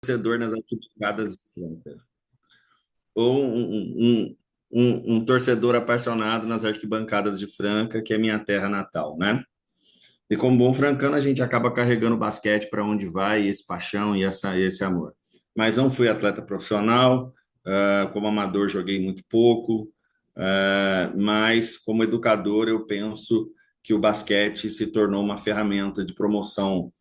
torcedor nas arquibancadas de Franca, ou um torcedor apaixonado nas arquibancadas de Franca, que é minha terra natal, né? E como bom francano, a gente acaba carregando o basquete para onde vai, esse paixão e esse amor. Mas não fui atleta profissional, como amador joguei muito pouco, mas como educador eu penso que o basquete se tornou uma ferramenta de promoção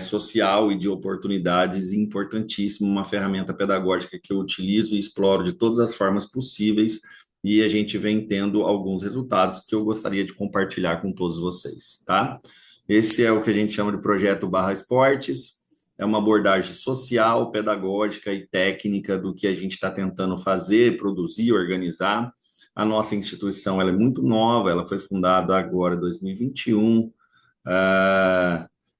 social e de oportunidades importantíssimo, uma ferramenta pedagógica que eu utilizo e exploro de todas as formas possíveis, e a gente vem tendo alguns resultados que eu gostaria de compartilhar com todos vocês, tá? Esse é o que a gente chama de projeto Barra Esportes, é uma abordagem social, pedagógica e técnica do que a gente está tentando fazer, produzir, organizar. A nossa instituição ela é muito nova, ela foi fundada agora em 2021.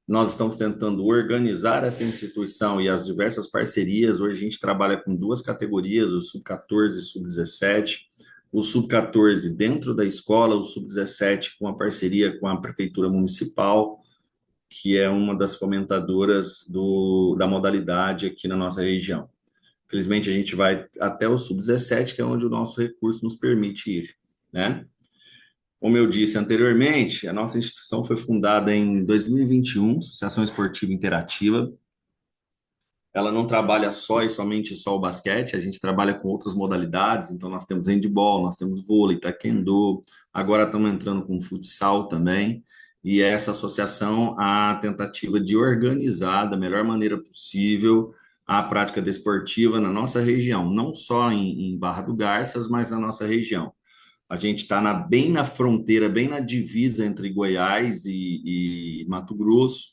Nós estamos tentando organizar essa instituição e as diversas parcerias. Hoje a gente trabalha com duas categorias, o sub-14 e sub-17. O sub-14 dentro da escola, o sub-17 com a parceria com a Prefeitura Municipal, que é uma das fomentadoras da modalidade aqui na nossa região. Felizmente, a gente vai até o sub-17, que é onde o nosso recurso nos permite ir, né? Como eu disse anteriormente, a nossa instituição foi fundada em 2021, Associação Esportiva Interativa. Ela não trabalha só e somente só o basquete, a gente trabalha com outras modalidades, então nós temos handebol, nós temos vôlei, taekwondo, agora estamos entrando com futsal também, e essa associação, a tentativa de organizar da melhor maneira possível a prática desportiva na nossa região, não só em Barra do Garças, mas na nossa região. A gente está bem na fronteira, bem na divisa entre Goiás e Mato Grosso,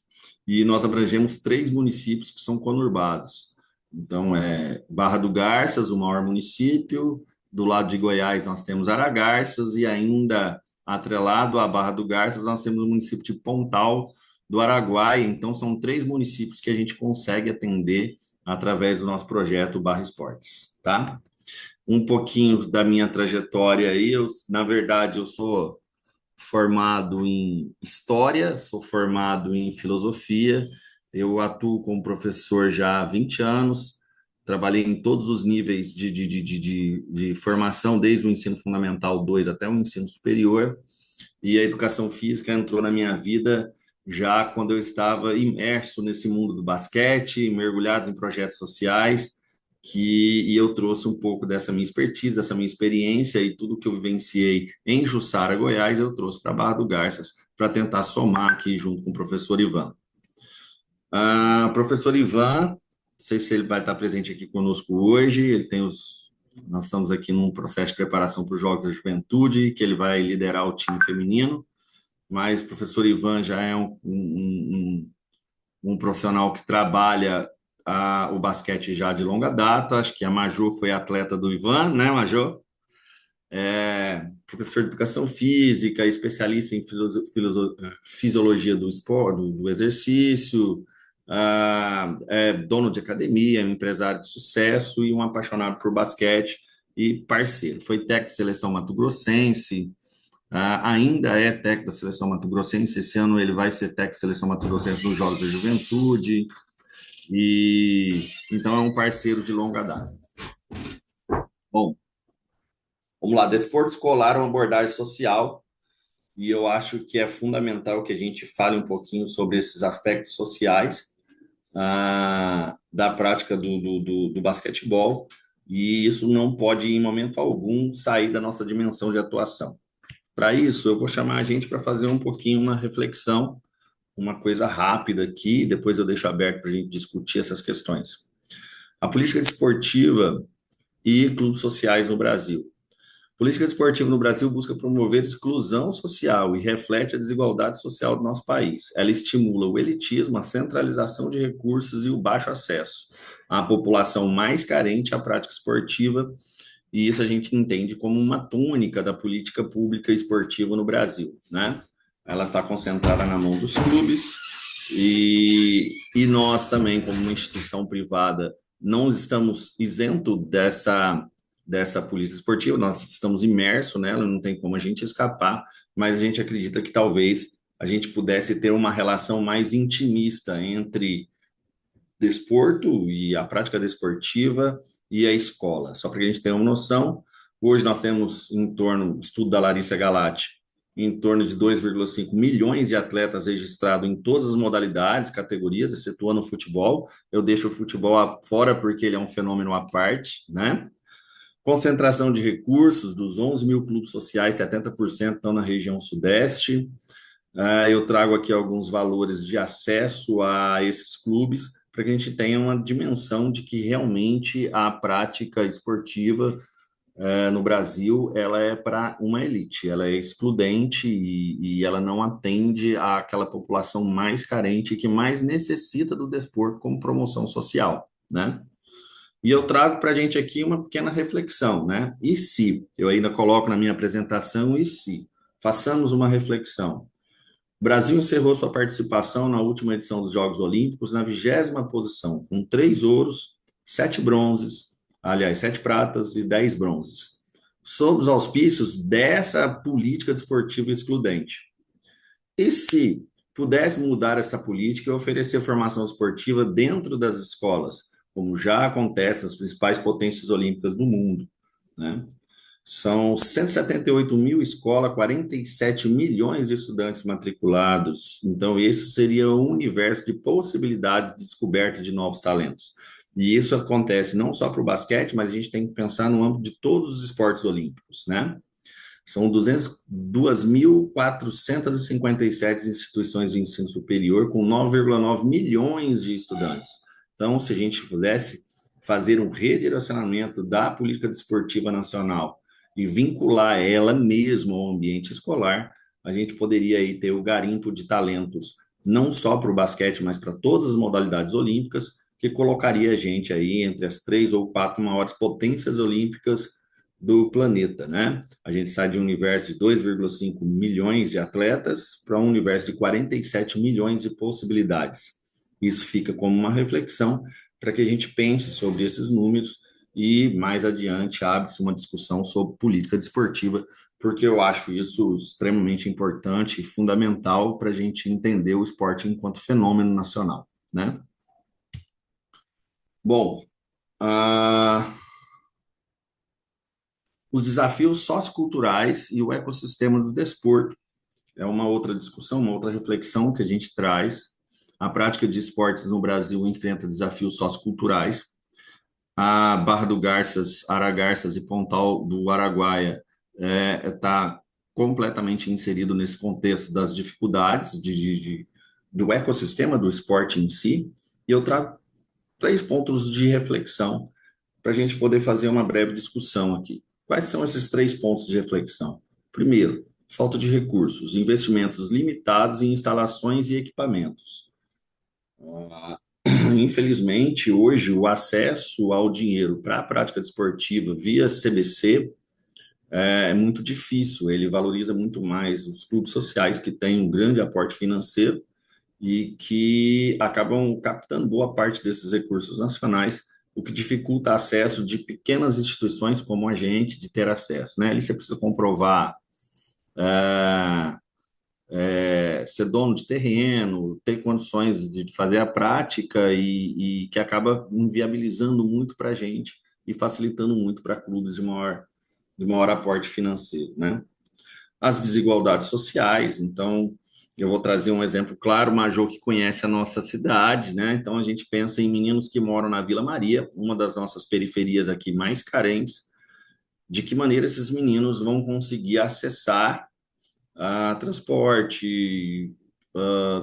e nós abrangemos três municípios que são conurbados. Então, é Barra do Garças, o maior município, do lado de Goiás nós temos Aragarças, e ainda atrelado à Barra do Garças nós temos o município de Pontal do Araguaia. Então, são três municípios que a gente consegue atender através do nosso projeto Barra Esportes, tá? Um pouquinho da minha trajetória aí. Na verdade, eu sou formado em história, sou formado em filosofia, eu atuo como professor já há 20 anos, trabalhei em todos os níveis de formação, desde o ensino fundamental 2 até o ensino superior, e a educação física entrou na minha vida já quando eu estava imerso nesse mundo do basquete, mergulhado em projetos sociais, e eu trouxe um pouco dessa minha expertise, dessa minha experiência e tudo que eu vivenciei em Jussara, Goiás, eu trouxe para Barra do Garças para tentar somar aqui junto com o professor Ivan. Professor Ivan, não sei se ele vai estar presente aqui conosco hoje, nós estamos aqui num processo de preparação para os Jogos da Juventude, que ele vai liderar o time feminino, mas o professor Ivan já é um profissional que trabalha o basquete já de longa data. Acho que a Majô foi atleta do Ivan, né, Majô? Professor de educação física, especialista em fisiologia do esporte, do exercício, é dono de academia, um empresário de sucesso e um apaixonado por basquete e parceiro. Foi técnico de seleção mato-grossense, ainda é técnico da seleção mato-grossense. Esse ano ele vai ser técnico da seleção mato-grossense nos Jogos da Juventude, e então é um parceiro de longa data. Bom, vamos lá. Desporto escolar é uma abordagem social, e eu acho que é fundamental que a gente fale um pouquinho sobre esses aspectos sociais da prática do basquetebol, e isso não pode, em momento algum, sair da nossa dimensão de atuação. Para isso, eu vou chamar a gente para fazer um pouquinho uma reflexão, uma coisa rápida aqui, depois eu deixo aberto para a gente discutir essas questões. A política desportiva e clubes sociais no Brasil. A política desportiva no Brasil busca promover exclusão social e reflete a desigualdade social do nosso país. Ela estimula o elitismo, a centralização de recursos e o baixo acesso à população mais carente à prática esportiva, e isso a gente entende como uma tônica da política pública esportiva no Brasil, né? Ela está concentrada na mão dos clubes, e nós também, como uma instituição privada, não estamos isentos dessa política esportiva, nós estamos imersos nela, não tem como a gente escapar, mas a gente acredita que talvez a gente pudesse ter uma relação mais intimista entre desporto e a prática desportiva e a escola. Só para que a gente tenha uma noção, hoje nós temos em torno, estudo da Larissa Galati, em torno de 2,5 milhões de atletas registrados em todas as modalidades, categorias, excetuando o futebol. Eu deixo o futebol fora porque ele é um fenômeno à parte, né? Concentração de recursos, dos 11 mil clubes sociais, 70% estão na região sudeste. Eu trago aqui alguns valores de acesso a esses clubes para que a gente tenha uma dimensão de que realmente a prática esportiva no Brasil ela é para uma elite, ela é excludente e ela não atende àquela população mais carente que mais necessita do desporto como promoção social, né? E eu trago para a gente aqui uma pequena reflexão, né? E se? Eu ainda coloco na minha apresentação, e se? Façamos uma reflexão. O Brasil encerrou sua participação na última edição dos Jogos Olímpicos na 20ª posição, com 3 ouros, 7 bronzes, aliás, 7 pratas e 10 bronzes, sob os auspícios dessa política desportiva excludente. E se pudesse mudar essa política e oferecer formação esportiva dentro das escolas, como já acontece nas principais potências olímpicas do mundo, né? São 178 mil escolas, 47 milhões de estudantes matriculados. Então, esse seria o universo de possibilidades de descoberta de novos talentos. E isso acontece não só para o basquete, mas a gente tem que pensar no âmbito de todos os esportes olímpicos, né? São 2.457 instituições de ensino superior, com 9,9 milhões de estudantes. Então, se a gente pudesse fazer um redirecionamento da política desportiva nacional e vincular ela mesmo ao ambiente escolar, a gente poderia aí ter o garimpo de talentos, não só para o basquete, mas para todas as modalidades olímpicas, que colocaria a gente aí entre as 3 ou 4 maiores potências olímpicas do planeta, né? A gente sai de um universo de 2,5 milhões de atletas para um universo de 47 milhões de possibilidades. Isso fica como uma reflexão para que a gente pense sobre esses números e mais adiante abre-se uma discussão sobre política desportiva, porque eu acho isso extremamente importante e fundamental para a gente entender o esporte enquanto fenômeno nacional, né? Bom, uh, os desafios socioculturais e o ecossistema do desporto é uma outra discussão, uma outra reflexão que a gente traz. A prática de esportes no Brasil enfrenta desafios socioculturais. A Barra do Garças, Aragarças e Pontal do Araguaia está completamente inserido nesse contexto das dificuldades do ecossistema do esporte em si. E eu trago 3 pontos de reflexão para a gente poder fazer uma breve discussão aqui. Quais são esses 3 pontos de reflexão? Primeiro, falta de recursos, investimentos limitados em instalações e equipamentos. Infelizmente, hoje, o acesso ao dinheiro para a prática desportiva via CBC é muito difícil. Ele valoriza muito mais os clubes sociais que têm um grande aporte financeiro e que acabam captando boa parte desses recursos nacionais, o que dificulta o acesso de pequenas instituições como a gente de ter acesso, né? Ali você precisa comprovar ser dono de terreno, ter condições de fazer a prática e que acaba inviabilizando muito para a gente e facilitando muito para clubes de maior aporte financeiro, né? As desigualdades sociais, então eu vou trazer um exemplo claro, o Major que conhece a nossa cidade, né? Então a gente pensa em meninos que moram na Vila Maria, uma das nossas periferias aqui mais carentes, de que maneira esses meninos vão conseguir acessar transporte,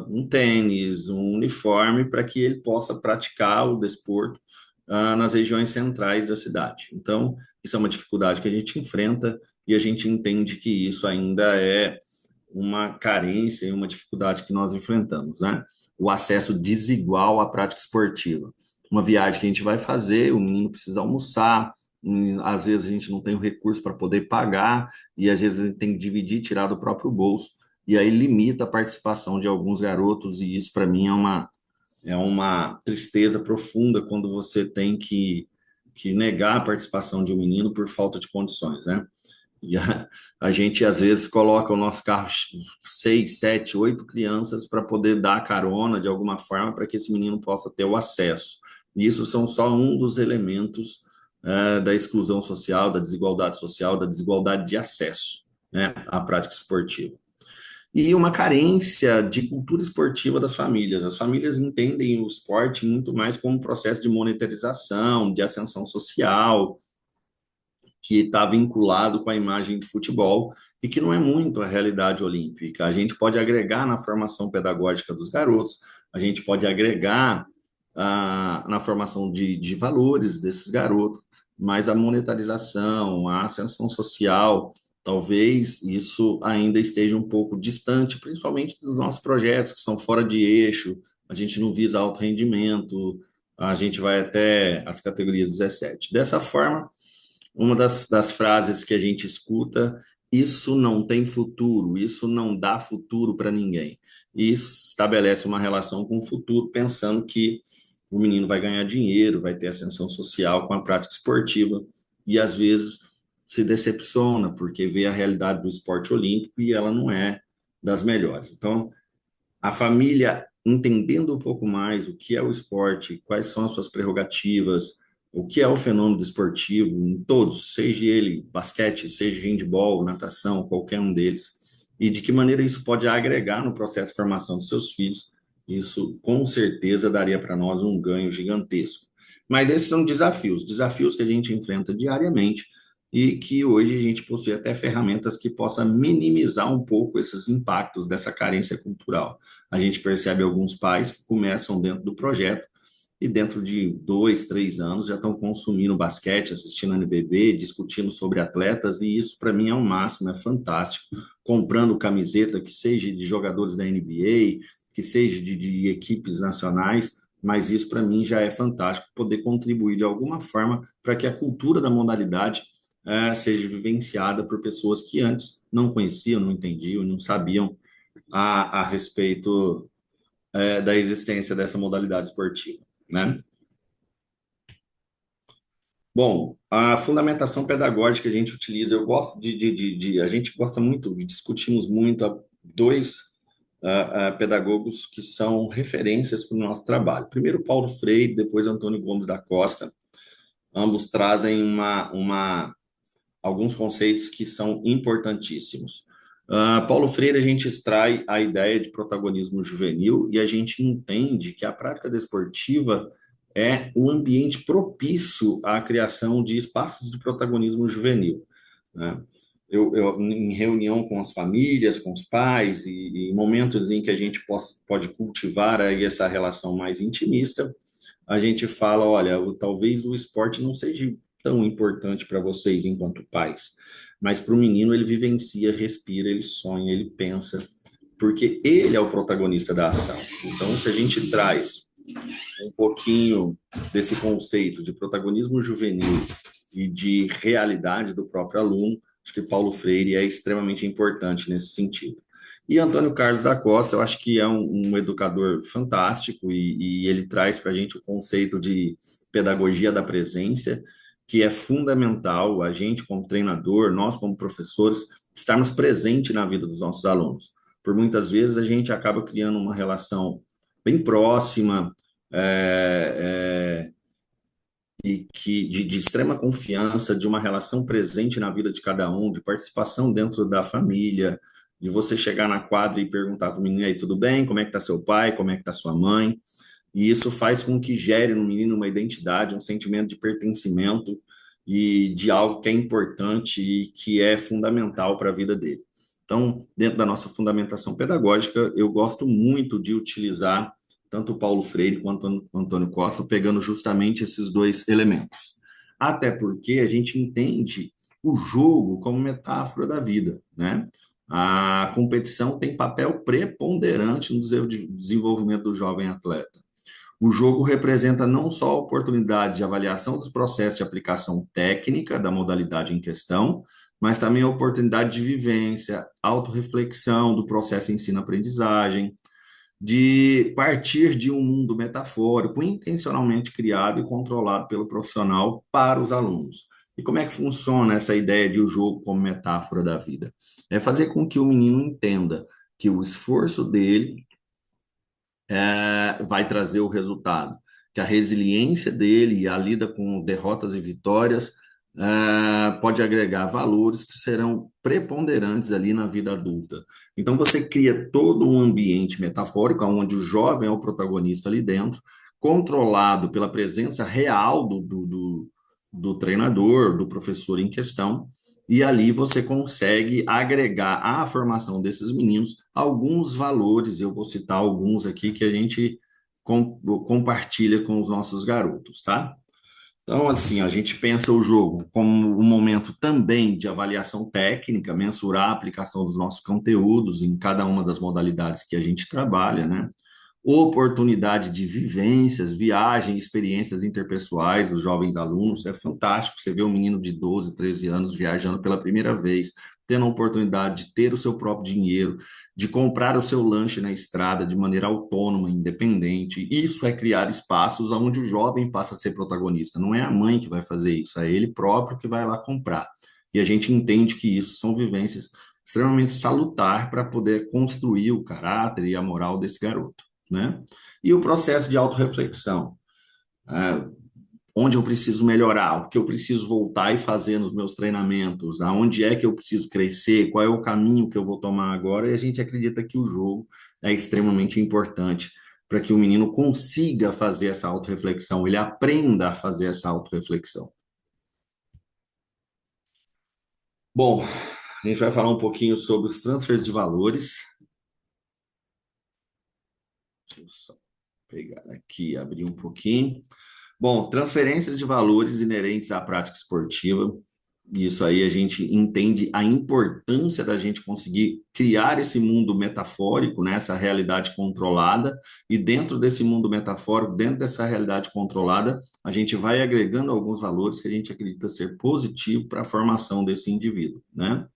um tênis, um uniforme para que ele possa praticar o desporto nas regiões centrais da cidade. Então, isso é uma dificuldade que a gente enfrenta e a gente entende que isso ainda é uma carência e uma dificuldade que nós enfrentamos, né? O acesso desigual à prática esportiva. Uma viagem que a gente vai fazer, o menino precisa almoçar, às vezes a gente não tem o recurso para poder pagar, e às vezes a gente tem que dividir, tirar do próprio bolso, e aí limita a participação de alguns garotos, e isso para mim é uma tristeza profunda quando você tem que negar a participação de um menino por falta de condições, né? E a gente, às vezes, coloca o nosso carro seis, sete, oito crianças para poder dar carona de alguma forma para que esse menino possa ter o acesso. E isso são só um dos elementos da exclusão social, da desigualdade de acesso, né, à prática esportiva. E uma carência de cultura esportiva das famílias. As famílias entendem o esporte muito mais como um processo de monetarização, de ascensão social, que está vinculado com a imagem de futebol e que não é muito a realidade olímpica. A gente pode agregar na formação pedagógica dos garotos, a gente pode agregar na formação de valores desses garotos, mas a monetarização, a ascensão social, talvez isso ainda esteja um pouco distante, principalmente dos nossos projetos que são fora de eixo, a gente não visa alto rendimento, a gente vai até as categorias 17. Dessa forma, uma das frases que a gente escuta, isso não tem futuro, isso não dá futuro para ninguém. E isso estabelece uma relação com o futuro, pensando que o menino vai ganhar dinheiro, vai ter ascensão social com a prática esportiva, e às vezes se decepciona, porque vê a realidade do esporte olímpico e ela não é das melhores. Então, a família entendendo um pouco mais o que é o esporte, quais são as suas prerrogativas, o que é o fenômeno esportivo, em todos, seja ele basquete, seja handebol, natação, qualquer um deles, e de que maneira isso pode agregar no processo de formação dos seus filhos, isso com certeza daria para nós um ganho gigantesco. Mas esses são desafios que a gente enfrenta diariamente e que hoje a gente possui até ferramentas que possam minimizar um pouco esses impactos dessa carência cultural. A gente percebe alguns pais que começam dentro do projeto e dentro de 2, 3 anos já estão consumindo basquete, assistindo NBB, discutindo sobre atletas, e isso para mim é o máximo, é fantástico. Comprando camiseta que seja de jogadores da NBA, que seja de equipes nacionais, mas isso para mim já é fantástico, poder contribuir de alguma forma para que a cultura da modalidade seja vivenciada por pessoas que antes não conheciam, não entendiam, não sabiam a respeito da existência dessa modalidade esportiva, né? Bom, a fundamentação pedagógica que a gente utiliza, eu gosto a gente gosta muito, discutimos muito dois pedagogos que são referências para o nosso trabalho. Primeiro, Paulo Freire, depois Antônio Gomes da Costa. Ambos trazem alguns conceitos que são importantíssimos. Paulo Freire, a gente extrai a ideia de protagonismo juvenil e a gente entende que a prática desportiva é um ambiente propício à criação de espaços de protagonismo juvenil, né? Em reunião com as famílias, com os pais, e momentos em que a gente pode cultivar aí essa relação mais intimista, a gente fala, olha, talvez o esporte não seja tão importante para vocês enquanto pais, mas para o menino ele vivencia, respira, ele sonha, ele pensa, porque ele é o protagonista da ação. Então, se a gente traz um pouquinho desse conceito de protagonismo juvenil e de realidade do próprio aluno, acho que Paulo Freire é extremamente importante nesse sentido. E Antônio Carlos da Costa, eu acho que é um educador fantástico e ele traz para a gente o conceito de pedagogia da presença, que é fundamental a gente, como treinador, nós, como professores, estarmos presentes na vida dos nossos alunos. Por muitas vezes a gente acaba criando uma relação bem próxima, é, e que de extrema confiança, de uma relação presente na vida de cada um, de participação dentro da família, de você chegar na quadra e perguntar para o menino, aí, tudo bem? Como é que está seu pai? Como é que está sua mãe? E isso faz com que gere no menino uma identidade, um sentimento de pertencimento e de algo que é importante e que é fundamental para a vida dele. Então, dentro da nossa fundamentação pedagógica, eu gosto muito de utilizar tanto o Paulo Freire quanto o Antônio Costa, pegando justamente esses dois elementos. Até porque a gente entende o jogo como metáfora da vida, né? A competição tem papel preponderante no desenvolvimento do jovem atleta. O jogo representa não só a oportunidade de avaliação dos processos de aplicação técnica da modalidade em questão, mas também a oportunidade de vivência, autorreflexão do processo ensino-aprendizagem, de partir de um mundo metafórico intencionalmente criado e controlado pelo profissional para os alunos. E como é que funciona essa ideia de o jogo como metáfora da vida? É fazer com que o menino entenda que o esforço dele vai trazer o resultado, que a resiliência dele e a lida com derrotas e vitórias pode agregar valores que serão preponderantes ali na vida adulta. Então você cria todo um ambiente metafórico onde o jovem é o protagonista ali dentro, controlado pela presença real do treinador, do professor em questão, e ali você consegue agregar à formação desses meninos alguns valores, eu vou citar alguns aqui que a gente compartilha com os nossos garotos, tá? Então, assim, a gente pensa o jogo como um momento também de avaliação técnica, mensurar a aplicação dos nossos conteúdos em cada uma das modalidades que a gente trabalha, né? Oportunidade de vivências, viagem, experiências interpessoais dos jovens alunos. É fantástico você ver um menino de 12, 13 anos viajando pela primeira vez, tendo a oportunidade de ter o seu próprio dinheiro, de comprar o seu lanche na estrada de maneira autônoma, independente. Isso é criar espaços onde o jovem passa a ser protagonista. Não é a mãe que vai fazer isso, é ele próprio que vai lá comprar. E a gente entende que isso são vivências extremamente salutar para poder construir o caráter e a moral desse garoto, né? E o processo de autorreflexão, onde eu preciso melhorar, o que eu preciso voltar e fazer nos meus treinamentos, aonde é que eu preciso crescer, qual é o caminho que eu vou tomar agora, e a gente acredita que o jogo é extremamente importante para que o menino consiga fazer essa autorreflexão, ele aprenda a fazer essa autorreflexão. Bom, a gente vai falar um pouquinho sobre os transfers de valores. Deixa eu só pegar aqui, abrir um pouquinho. Bom, transferências de valores inerentes à prática esportiva. Isso aí a gente entende a importância da gente conseguir criar esse mundo metafórico, né, essa realidade controlada, e dentro desse mundo metafórico, dentro dessa realidade controlada, a gente vai agregando alguns valores que a gente acredita ser positivo para a formação desse indivíduo, né?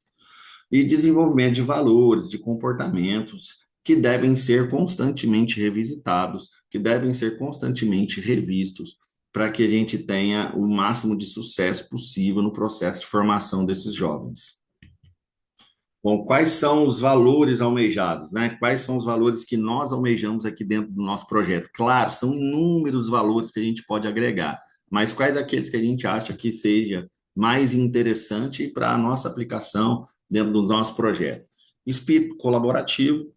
E desenvolvimento de valores, de comportamentos que devem ser constantemente revisitados, que devem ser constantemente revistos, para que a gente tenha o máximo de sucesso possível no processo de formação desses jovens. Bom, quais são os valores almejados, né? Quais são os valores que nós almejamos aqui dentro do nosso projeto? Claro, são inúmeros valores que a gente pode agregar, mas quais aqueles que a gente acha que seja mais interessante para a nossa aplicação dentro do nosso projeto? Espírito colaborativo,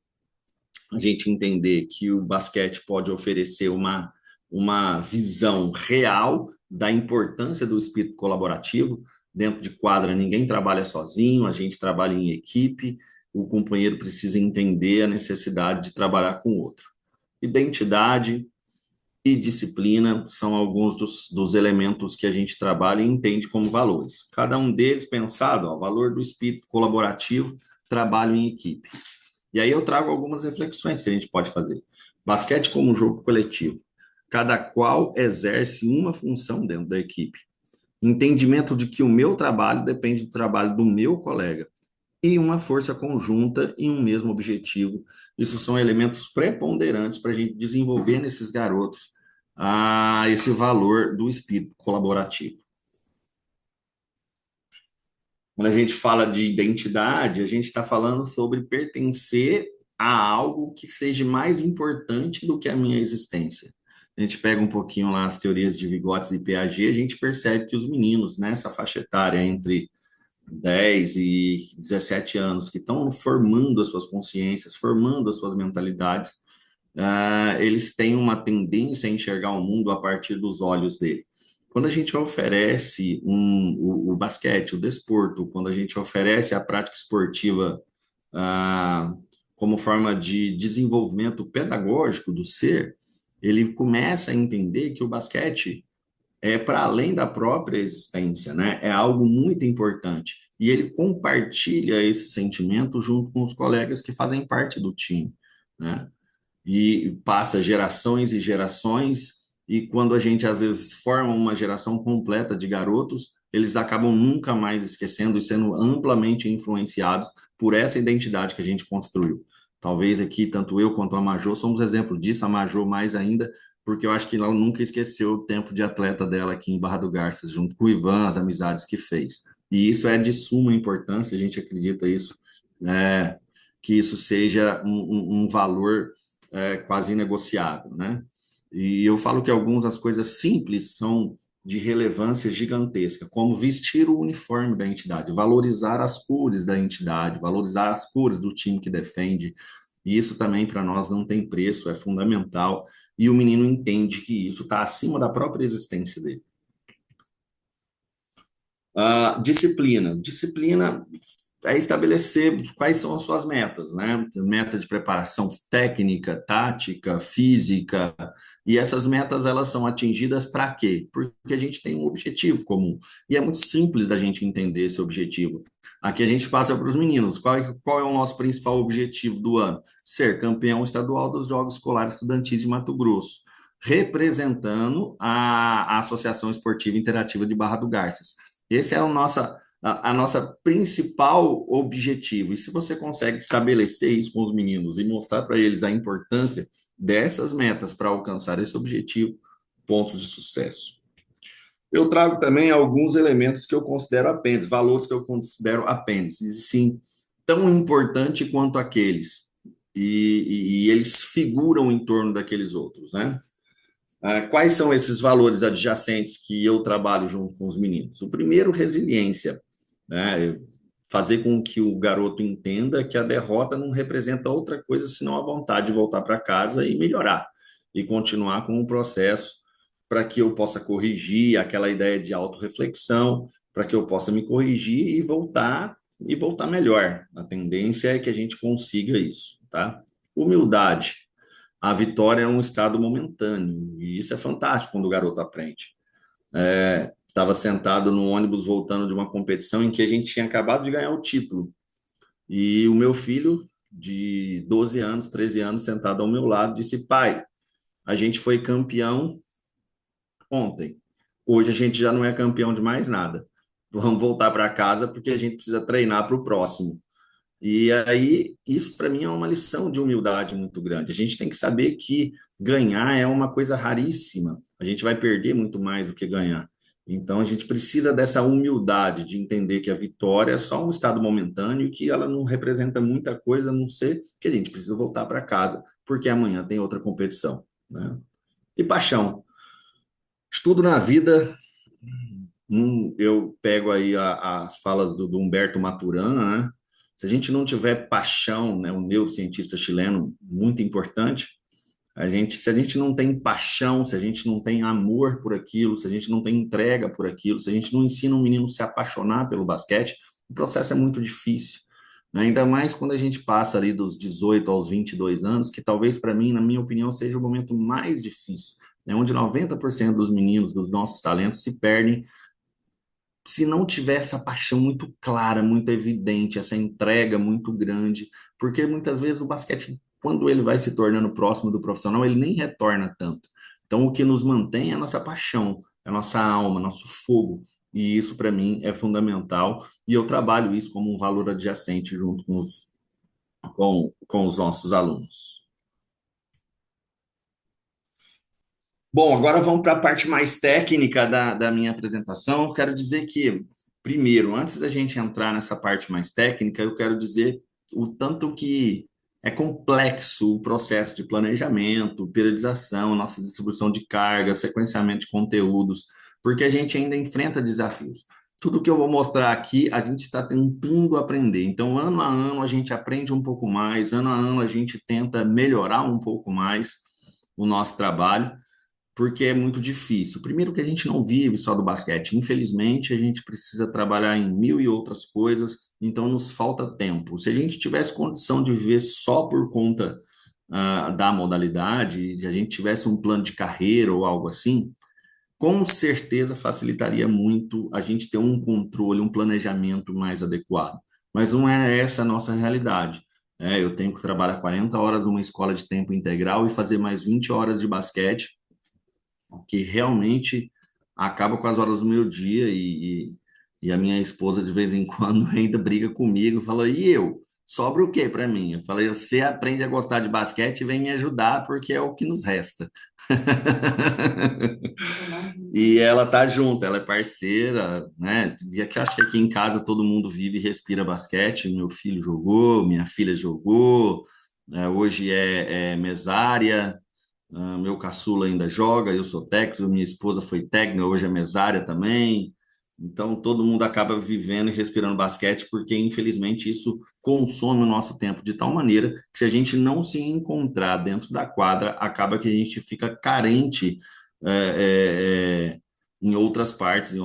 a gente entender que o basquete pode oferecer uma visão real da importância do espírito colaborativo. Dentro de quadra, ninguém trabalha sozinho, a gente trabalha em equipe, o companheiro precisa entender a necessidade de trabalhar com o outro. Identidade e disciplina são alguns dos elementos que a gente trabalha e entende como valores. Cada um deles pensado, ó, valor do espírito colaborativo, trabalho em equipe. E aí eu trago algumas reflexões que a gente pode fazer. Basquete como um jogo coletivo. Cada qual exerce uma função dentro da equipe. Entendimento de que o meu trabalho depende do trabalho do meu colega. E uma força conjunta em um mesmo objetivo. Isso são elementos preponderantes para a gente desenvolver nesses garotos esse valor do espírito colaborativo. Quando a gente fala de identidade, a gente está falando sobre pertencer a algo que seja mais importante do que a minha existência. A gente pega um pouquinho lá as teorias de Vygotsky e Piaget, a gente percebe que os meninos nessa faixa etária entre 10 e 17 anos, que estão formando as suas consciências, formando as suas mentalidades, eles têm uma tendência a enxergar o mundo a partir dos olhos dele. Quando a gente oferece o basquete, o desporto, quando a gente oferece a prática esportiva como forma de desenvolvimento pedagógico do ser, ele começa a entender que o basquete é para além da própria existência, né? É algo muito importante. E ele compartilha esse sentimento junto com os colegas que fazem parte do time, né? E passa gerações e gerações, e quando a gente às vezes forma uma geração completa de garotos, eles acabam nunca mais esquecendo e sendo amplamente influenciados por essa identidade que a gente construiu. Talvez aqui, tanto eu quanto a Majô somos exemplo disso, a Majô mais ainda, porque eu acho que ela nunca esqueceu o tempo de atleta dela aqui em Barra do Garças, junto com o Ivan, as amizades que fez. E isso é de suma importância, a gente acredita isso, né, que isso seja um valor quase inegociável, né? E eu falo que algumas das coisas simples são de relevância gigantesca, como vestir o uniforme da entidade, valorizar as cores da entidade, valorizar as cores do time que defende. E isso também para nós não tem preço, é fundamental. E o menino entende que isso está acima da própria existência dele. Disciplina. Disciplina é estabelecer quais são as suas metas, né? Meta de preparação técnica, tática, física, e essas metas elas são atingidas para quê? Porque a gente tem um objetivo comum. E é muito simples da gente entender esse objetivo. Aqui a gente passa para os meninos. Qual é o nosso principal objetivo do ano? Ser campeão estadual dos Jogos Escolares Estudantis de Mato Grosso, representando a Associação Esportiva Interativa de Barra do Garças. Esse é a nossa principal objetivo. E se você consegue estabelecer isso com os meninos e mostrar para eles a importância dessas metas para alcançar esse objetivo, pontos de sucesso. Eu trago também alguns elementos que eu considero apêndices, valores que eu considero apêndices, e sim, tão importante quanto aqueles. E eles figuram em torno daqueles outros, né? Quais são esses valores adjacentes que eu trabalho junto com os meninos? O primeiro, resiliência, né? Fazer com que o garoto entenda que a derrota não representa outra coisa senão a vontade de voltar para casa e melhorar, e continuar com o processo para que eu possa corrigir aquela ideia de autorreflexão, para que eu possa me corrigir e voltar melhor. A tendência é que a gente consiga isso, tá? Humildade. A vitória é um estado momentâneo, e isso é fantástico quando o garoto aprende. Estava sentado no ônibus voltando de uma competição em que a gente tinha acabado de ganhar o título, e o meu filho, de 12 anos, 13 anos, sentado ao meu lado, disse: pai, a gente foi campeão ontem, hoje a gente já não é campeão de mais nada. Vamos voltar para casa porque a gente precisa treinar para o próximo. E aí, isso para mim é uma lição de humildade muito grande. A gente tem que saber que ganhar é uma coisa raríssima. A gente vai perder muito mais do que ganhar. Então, a gente precisa dessa humildade de entender que a vitória é só um estado momentâneo e que ela não representa muita coisa, a não ser que a gente precisa voltar para casa, porque amanhã tem outra competição, né? E paixão. Estudo na vida, eu pego aí as falas do Humberto Maturana, né? Se a gente não tiver paixão, né, um neurocientista chileno muito importante, se a gente não tem paixão, se a gente não tem amor por aquilo, se a gente não tem entrega por aquilo, se a gente não ensina um menino a se apaixonar pelo basquete, o processo é muito difícil, né? Ainda mais quando a gente passa ali dos 18 aos 22 anos, que talvez para mim, na minha opinião, seja o momento mais difícil, né? Onde 90% dos meninos, dos nossos talentos, se perdem se não tiver essa paixão muito clara, muito evidente, essa entrega muito grande, porque muitas vezes o basquete, quando ele vai se tornando próximo do profissional, ele nem retorna tanto. Então, o que nos mantém é a nossa paixão, é a nossa alma, nosso fogo, e isso para mim é fundamental, e eu trabalho isso como um valor adjacente junto com os nossos alunos. Bom, agora vamos para a parte mais técnica da minha apresentação. Eu quero dizer que, primeiro, antes da gente entrar nessa parte mais técnica, eu quero dizer o tanto que é complexo o processo de planejamento, periodização, nossa distribuição de cargas, sequenciamento de conteúdos, porque a gente ainda enfrenta desafios. Tudo que eu vou mostrar aqui, a gente está tentando aprender. Então, ano a ano, a gente aprende um pouco mais, ano a ano, a gente tenta melhorar um pouco mais o nosso trabalho porque é muito difícil. Primeiro que a gente não vive só do basquete. Infelizmente, a gente precisa trabalhar em mil e outras coisas, então nos falta tempo. Se a gente tivesse condição de viver só por conta da modalidade, se a gente tivesse um plano de carreira ou algo assim, com certeza facilitaria muito a gente ter um controle, um planejamento mais adequado. Mas não é essa a nossa realidade. Eu tenho que trabalhar 40 horas numa escola de tempo integral e fazer mais 20 horas de basquete que realmente acaba com as horas do meu dia e a minha esposa de vez em quando ainda briga comigo, fala, e eu? sobra o quê para mim? Eu falei, você aprende a gostar de basquete e vem me ajudar, porque é o que nos resta. E ela tá junto, ela é parceira, né? E aqui, acho que aqui em casa todo mundo vive e respira basquete. Meu filho jogou, minha filha jogou, hoje é mesária, meu caçula ainda joga, eu sou técnico, minha esposa foi técnica, hoje é mesária também. Então, todo mundo acaba vivendo e respirando basquete, porque infelizmente isso consome o nosso tempo de tal maneira que, se a gente não se encontrar dentro da quadra, acaba que a gente fica carente em outras partes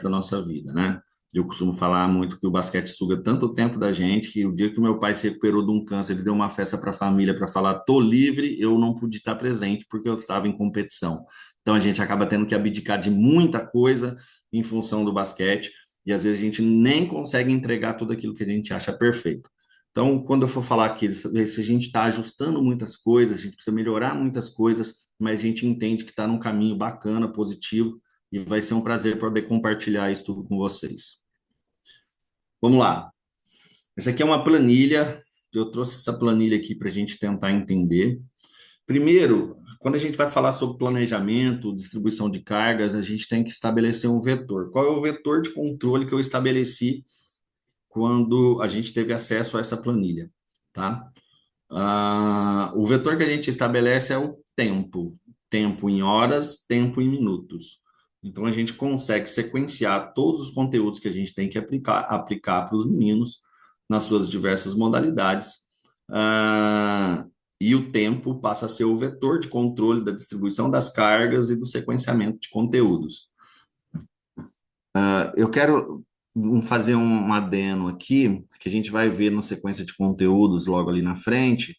da nossa vida, né? Eu costumo falar muito que o basquete suga tanto tempo da gente que o dia que o meu pai se recuperou de um câncer, ele deu uma festa para a família para falar, tô livre, eu não pude estar presente porque eu estava em competição. Então a gente acaba tendo que abdicar de muita coisa em função do basquete e às vezes a gente nem consegue entregar tudo aquilo que a gente acha perfeito. Então, quando eu for falar aqui, se a gente está ajustando muitas coisas, a gente precisa melhorar muitas coisas, mas a gente entende que está num caminho bacana, positivo, e vai ser um prazer poder compartilhar isso tudo com vocês. Vamos lá. Essa aqui é uma planilha. Eu trouxe essa planilha aqui para a gente tentar entender. Primeiro, quando a gente vai falar sobre planejamento, distribuição de cargas, a gente tem que estabelecer um vetor. Qual é o vetor de controle que eu estabeleci quando a gente teve acesso a essa planilha, tá? O vetor que a gente estabelece é o tempo. Tempo em horas, tempo em minutos. Então, a gente consegue sequenciar todos os conteúdos que a gente tem que aplicar para os meninos nas suas diversas modalidades. Ah, e o tempo passa a ser o vetor de controle da distribuição das cargas e do sequenciamento de conteúdos. Eu quero fazer um adeno aqui, que a gente vai ver na sequência de conteúdos logo ali na frente,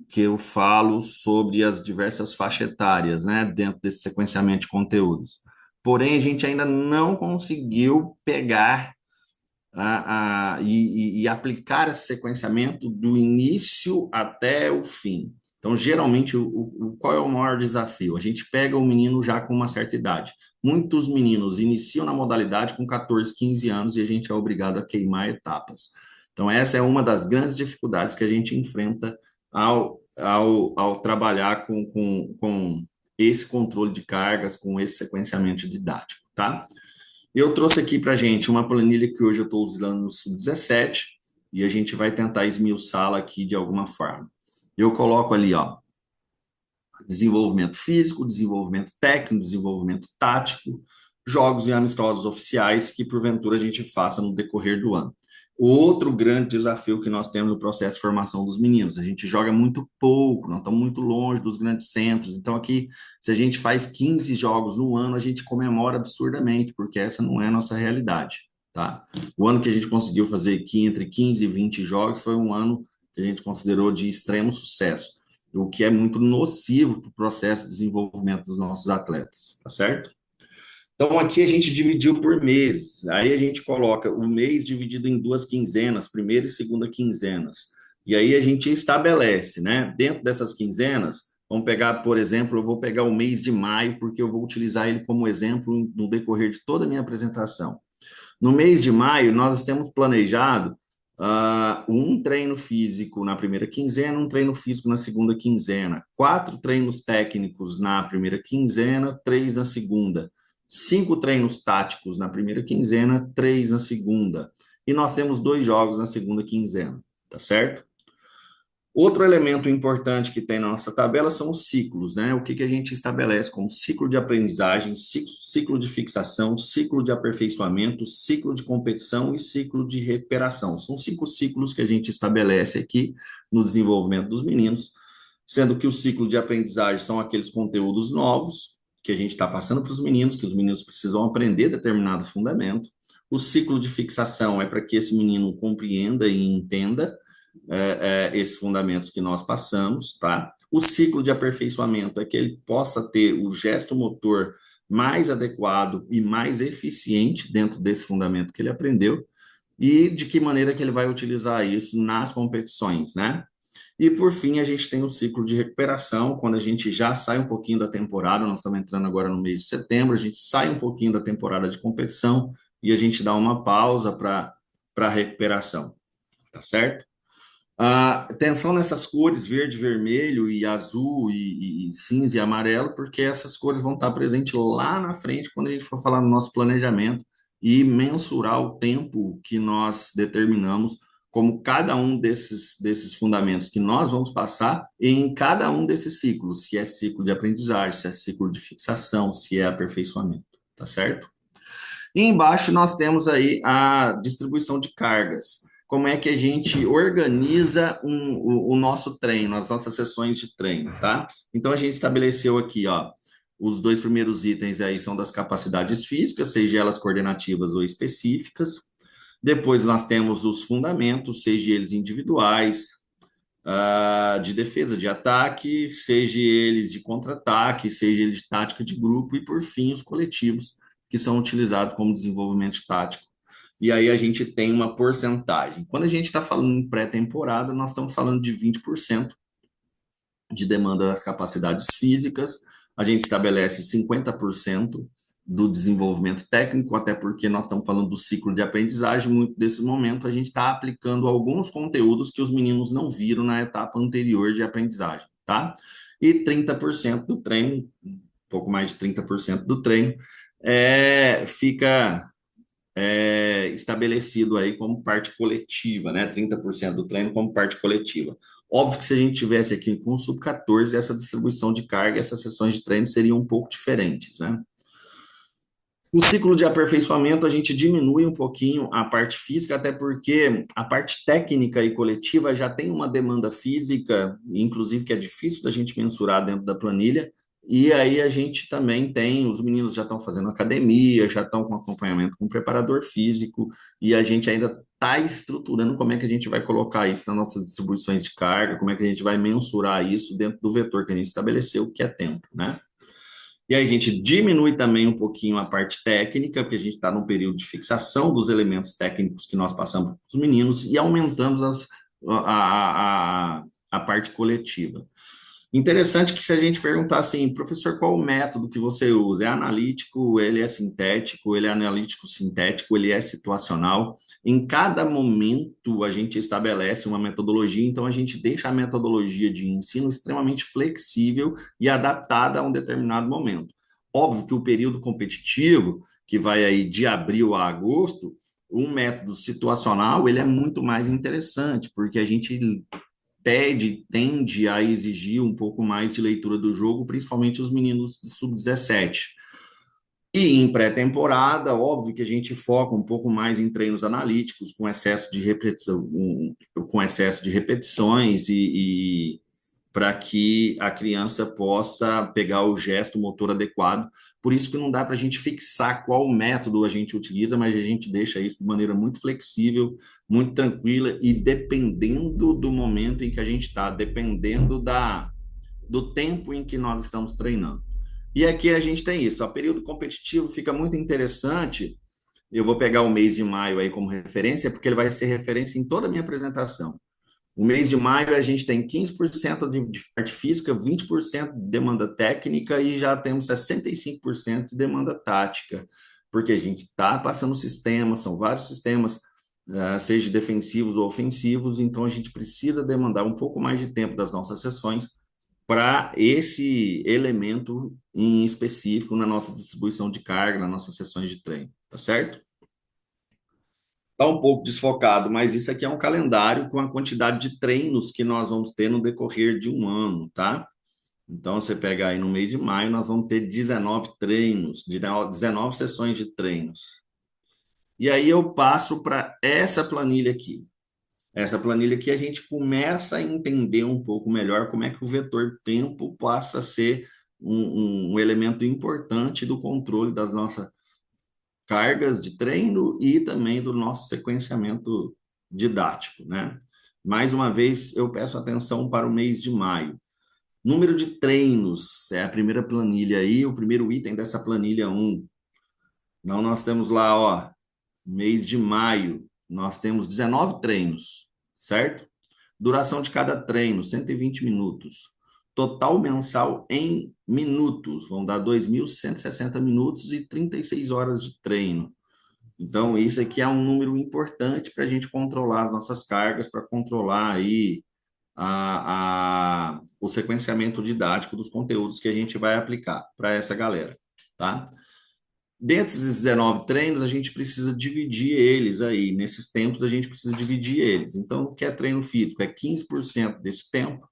que eu falo sobre as diversas faixas etárias, né, dentro desse sequenciamento de conteúdos. Porém, a gente ainda não conseguiu pegar e aplicar esse sequenciamento do início até o fim. Então, geralmente, qual é o maior desafio? A gente pega o menino já com uma certa idade. Muitos meninos iniciam na modalidade com 14, 15 anos e a gente é obrigado a queimar etapas. Então, essa é uma das grandes dificuldades que a gente enfrenta ao trabalhar com esse controle de cargas, com esse sequenciamento didático, tá? Eu trouxe aqui para a gente uma planilha que hoje eu estou usando no Sub-17 e a gente vai tentar esmiuçá-la aqui de alguma forma. Eu coloco ali, ó, desenvolvimento físico, desenvolvimento técnico, desenvolvimento tático, jogos e amistosos oficiais que porventura a gente faça no decorrer do ano. Outro grande desafio que nós temos no processo de formação dos meninos, a gente joga muito pouco, nós estamos muito longe dos grandes centros, então aqui, se a gente faz 15 jogos no ano, a gente comemora absurdamente, porque essa não é a nossa realidade, tá? O ano que a gente conseguiu fazer aqui entre 15 e 20 jogos foi um ano que a gente considerou de extremo sucesso, o que é muito nocivo para o processo de desenvolvimento dos nossos atletas, tá certo? Então, aqui a gente dividiu por meses. Aí a gente coloca o mês dividido em duas quinzenas, primeira e segunda quinzenas. E aí a gente estabelece, né? Dentro dessas quinzenas, vamos pegar, por exemplo, eu vou pegar o mês de maio, porque eu vou utilizar ele como exemplo no decorrer de toda a minha apresentação. No mês de maio, nós temos planejado um treino físico na primeira quinzena, um treino físico na segunda quinzena, 4 treinos técnicos na primeira quinzena, 3 na segunda, 5 treinos táticos na primeira quinzena, 3 na segunda. E nós temos 2 jogos na segunda quinzena, tá certo? Outro elemento importante que tem na nossa tabela são os ciclos, né? O que que a gente estabelece como ciclo de aprendizagem, ciclo de fixação, ciclo de aperfeiçoamento, ciclo de competição e ciclo de recuperação. São 5 ciclos que a gente estabelece aqui no desenvolvimento dos meninos, sendo que o ciclo de aprendizagem são aqueles conteúdos novos que a gente está passando para os meninos, que os meninos precisam aprender determinado fundamento. O ciclo de fixação é para que esse menino compreenda e entenda esses fundamentos que nós passamos, tá? O ciclo de aperfeiçoamento é que ele possa ter o gesto motor mais adequado e mais eficiente dentro desse fundamento que ele aprendeu e de que maneira que ele vai utilizar isso nas competições, né? E por fim, a gente tem o ciclo de recuperação, quando a gente já sai um pouquinho da temporada, nós estamos entrando agora no mês de setembro, a gente sai um pouquinho da temporada de competição e a gente dá uma pausa para a recuperação, tá certo? Atenção nessas cores verde, vermelho e azul e cinza e amarelo, porque essas cores vão estar presentes lá na frente quando a gente for falar no nosso planejamento e mensurar o tempo que nós determinamos como cada um desses fundamentos que nós vamos passar em cada um desses ciclos, se é ciclo de aprendizagem, se é ciclo de fixação, se é aperfeiçoamento, tá certo? E embaixo nós temos aí a distribuição de cargas. Como é que a gente organiza o nosso treino, as nossas sessões de treino, tá? Então a gente estabeleceu aqui, ó, os dois primeiros itens aí são das capacidades físicas, seja elas coordenativas ou específicas. Depois nós temos os fundamentos, seja eles individuais, de defesa, de ataque, seja eles de contra-ataque, seja eles de tática de grupo, e por fim os coletivos, que são utilizados como desenvolvimento tático. E aí a gente tem uma porcentagem. Quando a gente está falando em pré-temporada, nós estamos falando de 20% de demanda das capacidades físicas, a gente estabelece 50% do desenvolvimento técnico, até porque nós estamos falando do ciclo de aprendizagem, muito desse momento a gente está aplicando alguns conteúdos que os meninos não viram na etapa anterior de aprendizagem, tá? E 30% do treino, um pouco mais de 30% do treino, fica estabelecido aí como parte coletiva, né? 30% do treino como parte coletiva. Óbvio que se a gente tivesse aqui com o sub-14, essa distribuição de carga, essas sessões de treino seriam um pouco diferentes, né? O ciclo de aperfeiçoamento, a gente diminui um pouquinho a parte física, até porque a parte técnica e coletiva já tem uma demanda física, inclusive que é difícil da gente mensurar dentro da planilha, e aí a gente também tem, os meninos já estão fazendo academia, já estão com acompanhamento com preparador físico, e a gente ainda está estruturando como é que a gente vai colocar isso nas nossas distribuições de carga, como é que a gente vai mensurar isso dentro do vetor que a gente estabeleceu, que é tempo, né? E aí a gente diminui também um pouquinho a parte técnica, porque a gente está num período de fixação dos elementos técnicos que nós passamos para os meninos e aumentamos a parte coletiva. Interessante que se a gente perguntar assim, professor, qual o método que você usa? É analítico, ele é sintético, ele é analítico sintético, ele é situacional. Em cada momento a gente estabelece uma metodologia, então a gente deixa a metodologia de ensino extremamente flexível e adaptada a um determinado momento. Óbvio que o período competitivo, que vai aí de abril a agosto, um método situacional, ele é muito mais interessante, porque a gente tende a exigir um pouco mais de leitura do jogo, principalmente os meninos do sub-17. E em pré-temporada, óbvio que a gente foca um pouco mais em treinos analíticos, com excesso de repetição, com excesso de repetições e para que a criança possa pegar o gesto motor adequado. Por isso que não dá para a gente fixar qual método a gente utiliza, mas a gente deixa isso de maneira muito flexível, muito tranquila e dependendo do momento em que a gente está, dependendo do tempo em que nós estamos treinando. E aqui a gente tem isso. O período competitivo fica muito interessante. Eu vou pegar o mês de maio aí como referência, porque ele vai ser referência em toda a minha apresentação. O mês de maio a gente tem 15% de parte física, 20% de demanda técnica e já temos 65% de demanda tática, porque a gente está passando sistemas, são vários sistemas, seja defensivos ou ofensivos, então a gente precisa demandar um pouco mais de tempo das nossas sessões para esse elemento em específico na nossa distribuição de carga, nas nossas sessões de treino, tá certo? Está um pouco desfocado, mas isso aqui é um calendário com a quantidade de treinos que nós vamos ter no decorrer de um ano, tá? Então, você pega aí no mês de maio, nós vamos ter 19 treinos, 19 sessões de treinos. E aí eu passo para essa planilha aqui. Essa planilha aqui a gente começa a entender um pouco melhor como é que o vetor tempo passa a ser um elemento importante do controle das nossas cargas de treino e também do nosso sequenciamento didático, né? Mais uma vez, eu peço atenção para o mês de maio. Número de treinos é a primeira planilha aí, o primeiro item dessa planilha 1. Então, nós temos lá, ó, mês de maio, nós temos 19 treinos, certo? Duração de cada treino, 120 minutos. Total mensal em minutos, vão dar 2.160 minutos e 36 horas de treino. Então, isso aqui é um número importante para a gente controlar as nossas cargas, para controlar aí o sequenciamento didático dos conteúdos que a gente vai aplicar para essa galera, tá? Dentro desses 19 treinos, a gente precisa dividir eles aí. Nesses tempos, a gente precisa dividir eles. Então, o que é treino físico? É 15% desse tempo,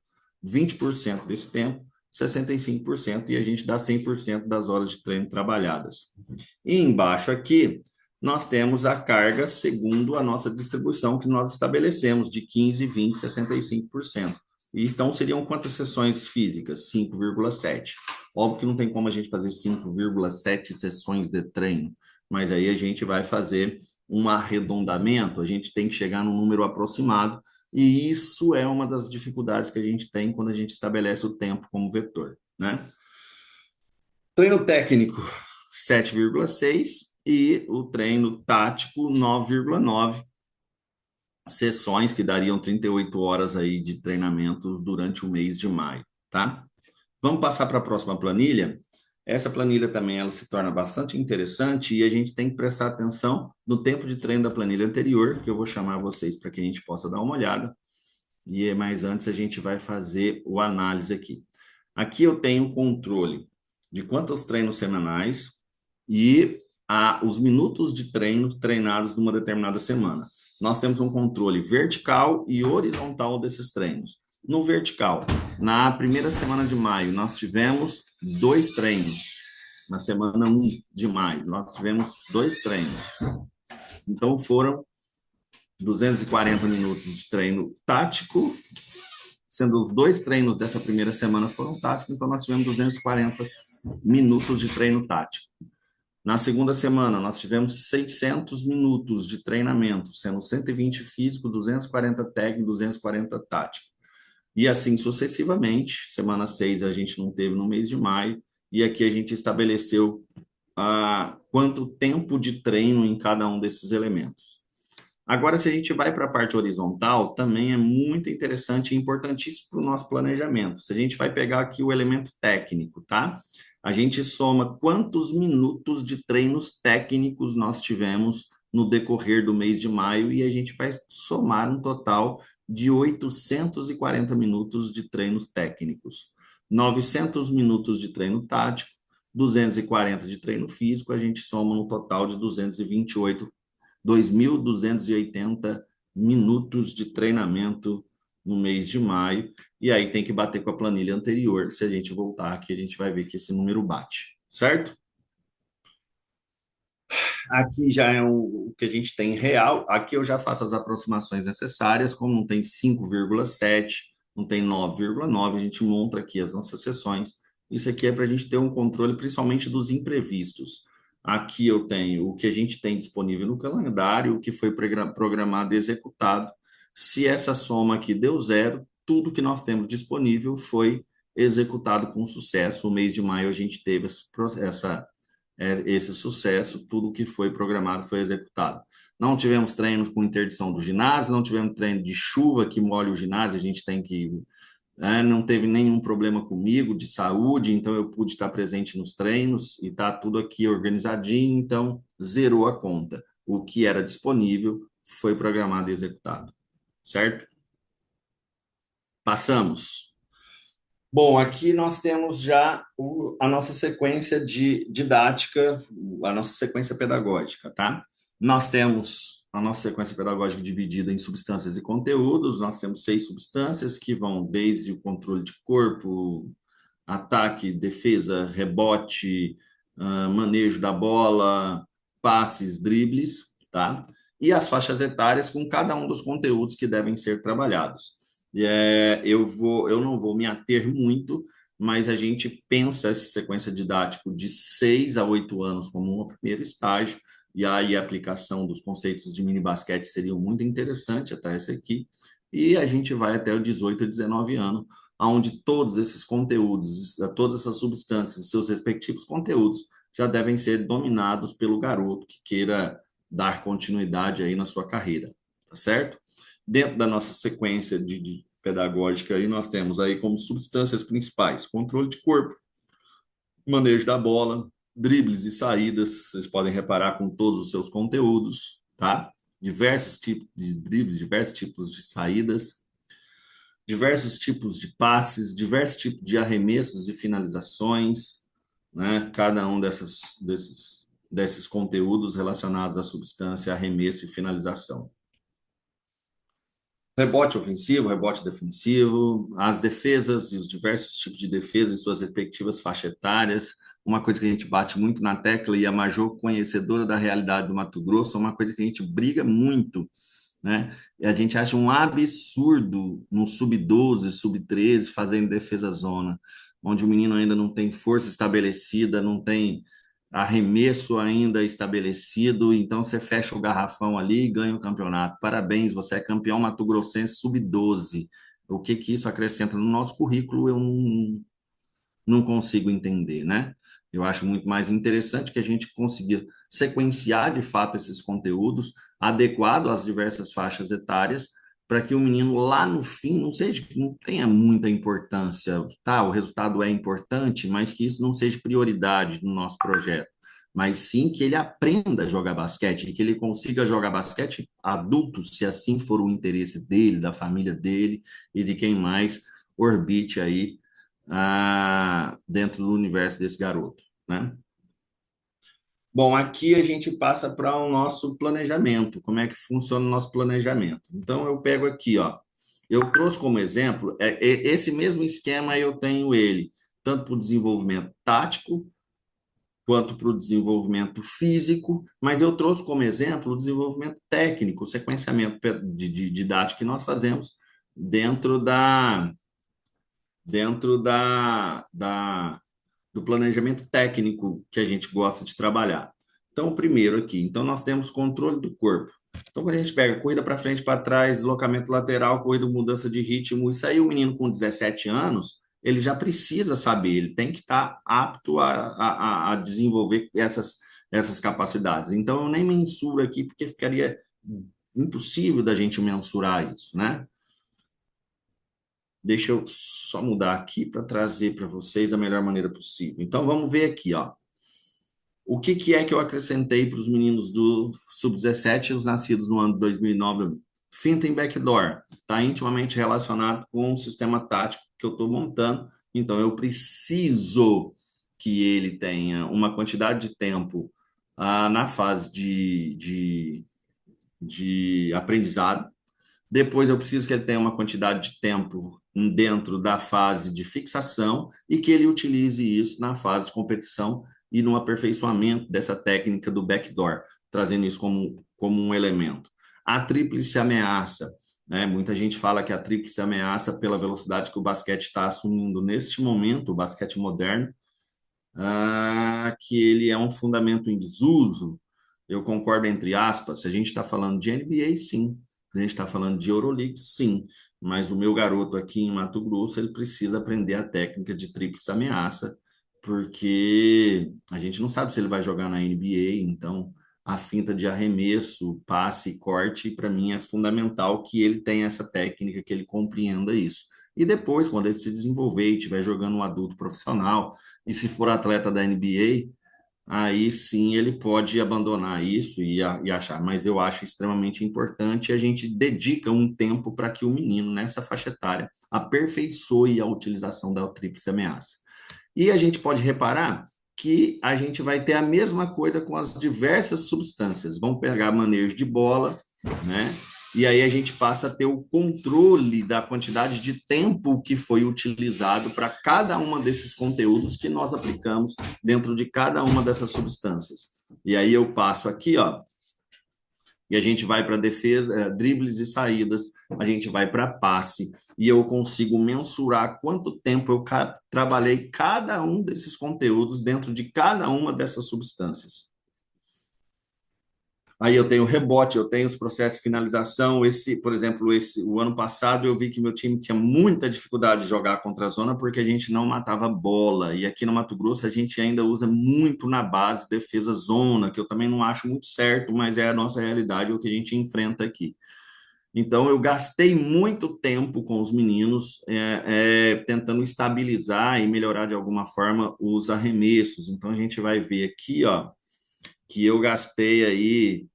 20% desse tempo, 65%, e a gente dá 100% das horas de treino trabalhadas. E embaixo aqui, nós temos a carga segundo a nossa distribuição que nós estabelecemos, de 15, 20, 65%. E então seriam quantas sessões físicas? 5,7. Óbvio que não tem como a gente fazer 5,7 sessões de treino, mas aí a gente vai fazer um arredondamento, a gente tem que chegar num número aproximado, e isso é uma das dificuldades que a gente tem quando a gente estabelece o tempo como vetor, né? Treino técnico, 7,6 e o treino tático, 9,9 sessões que dariam 38 horas aí de treinamentos durante o mês de maio, tá? Vamos passar para a próxima planilha. Essa planilha também ela se torna bastante interessante e a gente tem que prestar atenção no tempo de treino da planilha anterior, que eu vou chamar vocês para que a gente possa dar uma olhada. E mais antes a gente vai fazer o análise aqui. Aqui eu tenho controle de quantos treinos semanais e os minutos de treino treinados numa determinada semana. Nós temos um controle vertical e horizontal desses treinos. No vertical, na primeira semana de maio, nós tivemos 2 treinos. Na semana 1 de maio, nós tivemos 2 treinos. Então, foram 240 minutos de treino tático, sendo os 2 treinos dessa primeira semana foram táticos, então nós tivemos 240 minutos de treino tático. Na segunda semana, nós tivemos 600 minutos de treinamento, sendo 120 físico, 240 técnico, 240 tático. E assim sucessivamente. Semana 6 a gente não teve no mês de maio, e aqui a gente estabeleceu quanto tempo de treino em cada um desses elementos. Agora, se a gente vai para a parte horizontal, também é muito interessante e importantíssimo para o nosso planejamento. Se a gente vai pegar aqui o elemento técnico, tá? A gente soma quantos minutos de treinos técnicos nós tivemos no decorrer do mês de maio e a gente vai somar um total de 840 minutos de treinos técnicos. 900 minutos de treino tático, 240 de treino físico, a gente soma no total de 228 2.280 minutos de treinamento no mês de maio, e aí tem que bater com a planilha anterior. Se a gente voltar aqui, a gente vai ver que esse número bate, certo? Aqui já é o que a gente tem real. Aqui eu já faço as aproximações necessárias, como não tem 5,7, não tem 9,9, a gente monta aqui as nossas sessões. Isso aqui é para a gente ter um controle, principalmente dos imprevistos. Aqui eu tenho o que a gente tem disponível no calendário, o que foi programado e executado. Se essa soma aqui deu zero, tudo que nós temos disponível foi executado com sucesso. O mês de maio a gente teve esse sucesso, tudo que foi programado foi executado. Não tivemos treinos com interdição do ginásio, não tivemos treino de chuva que molha o ginásio, a gente tem que. Não teve nenhum problema comigo de saúde, então eu pude estar presente nos treinos e está tudo aqui organizadinho, então zerou a conta. O que era disponível foi programado e executado, certo? Passamos. Bom, aqui nós temos já a nossa sequência didática, a nossa sequência pedagógica, tá? Nós temos a nossa sequência pedagógica dividida em substâncias e conteúdos. Nós temos 6 substâncias que vão desde o controle de corpo, ataque, defesa, rebote, manejo da bola, passes, dribles, tá? E as faixas etárias com cada um dos conteúdos que devem ser trabalhados. Eu não vou me ater muito, mas a gente pensa essa sequência didática de 6 a 8 anos como um primeiro estágio, e aí a aplicação dos conceitos de mini basquete seria muito interessante até essa aqui, e a gente vai até o 18 a 19 anos, onde todos esses conteúdos, todas essas substâncias, seus respectivos conteúdos, já devem ser dominados pelo garoto que queira dar continuidade aí na sua carreira, tá certo? Dentro da nossa sequência de pedagógica, aí nós temos aí como substâncias principais, controle de corpo, manejo da bola, dribles e saídas, vocês podem reparar com todos os seus conteúdos, tá? Diversos tipos de dribles, diversos tipos de saídas, diversos tipos de passes, diversos tipos de arremessos e finalizações, né? Cada um desses conteúdos relacionados à substância, arremesso e finalização. Rebote ofensivo, rebote defensivo, as defesas e os diversos tipos de defesa em suas respectivas faixas etárias. Uma coisa que a gente bate muito na tecla, e a Major, conhecedora da realidade do Mato Grosso, é uma coisa que a gente briga muito, né? E a gente acha um absurdo no sub-12, sub-13, fazendo defesa zona, onde o menino ainda não tem força estabelecida, não tem arremesso ainda estabelecido, então você fecha o garrafão ali e ganha o campeonato. Parabéns, você é campeão mato-grossense sub-12. O que que isso acrescenta no nosso currículo, eu não consigo entender, né? Eu acho muito mais interessante que a gente consiga sequenciar de fato esses conteúdos, adequado às diversas faixas etárias, para que o menino lá no fim não tenha muita importância, tá? O resultado é importante, mas que isso não seja prioridade no nosso projeto, mas sim que ele aprenda a jogar basquete, e que ele consiga jogar basquete adulto, se assim for o interesse dele, da família dele e de quem mais orbite aí dentro do universo desse garoto, né? Bom, aqui a gente passa para o nosso planejamento. Como é que funciona o nosso planejamento? Então, eu pego aqui, ó. Eu trouxe como exemplo, esse mesmo esquema eu tenho ele, tanto para o desenvolvimento tático, quanto para o desenvolvimento físico, mas eu trouxe como exemplo o desenvolvimento técnico, o sequenciamento de didático que nós fazemos dentro do planejamento técnico que a gente gosta de trabalhar. Então, primeiro aqui, então nós temos controle do corpo. Então, quando a gente pega corrida para frente, para trás, deslocamento lateral, corrida, mudança de ritmo, isso aí o menino com 17 anos, ele já precisa saber, ele tem que estar apto a desenvolver essas capacidades. Então, eu nem mensuro aqui, porque ficaria impossível da gente mensurar isso, né? Deixa eu só mudar aqui para trazer para vocês a melhor maneira possível. Então, vamos ver aqui, ó. O que que é que eu acrescentei para os meninos do sub-17 e os nascidos no ano de 2009? Finta em backdoor. Está intimamente relacionado com o sistema tático que eu estou montando. Então, eu preciso que ele tenha uma quantidade de tempo na fase de aprendizado. Depois eu preciso que ele tenha uma quantidade de tempo dentro da fase de fixação e que ele utilize isso na fase de competição e no aperfeiçoamento dessa técnica do backdoor, trazendo isso como um elemento. A tríplice ameaça, né? Muita gente fala que a tríplice ameaça, pela velocidade que o basquete está assumindo neste momento, o basquete moderno, que ele é um fundamento em desuso. Eu concordo entre aspas. Se a gente está falando de NBA, sim. Se a gente está falando de Euroleague, sim. Mas o meu garoto aqui em Mato Grosso, ele precisa aprender a técnica de tríplice ameaça, porque a gente não sabe se ele vai jogar na NBA, então a finta de arremesso, passe e corte, para mim é fundamental que ele tenha essa técnica, que ele compreenda isso. E depois, quando ele se desenvolver e estiver jogando um adulto profissional, e se for atleta da NBA, aí sim ele pode abandonar isso e achar. Mas eu acho extremamente importante, a gente dedica um tempo para que o menino, nessa faixa etária, aperfeiçoe a utilização da tríplice ameaça. E a gente pode reparar que a gente vai ter a mesma coisa com as diversas substâncias. Vamos pegar manejo de bola, né? E aí a gente passa a ter o controle da quantidade de tempo que foi utilizado para cada uma desses conteúdos que nós aplicamos dentro de cada uma dessas substâncias. E aí eu passo aqui, ó, e a gente vai para defesa, dribles e saídas, a gente vai para passe, e eu consigo mensurar quanto tempo eu trabalhei cada um desses conteúdos dentro de cada uma dessas substâncias. Aí eu tenho rebote, eu tenho os processos de finalização. Por exemplo, o ano passado eu vi que meu time tinha muita dificuldade de jogar contra a zona porque a gente não matava bola. E aqui no Mato Grosso a gente ainda usa muito na base defesa zona, que eu também não acho muito certo, mas é a nossa realidade, o que a gente enfrenta aqui. Então, eu gastei muito tempo com os meninos, tentando estabilizar e melhorar de alguma forma os arremessos. Então, a gente vai ver aqui, ó, que eu gastei aí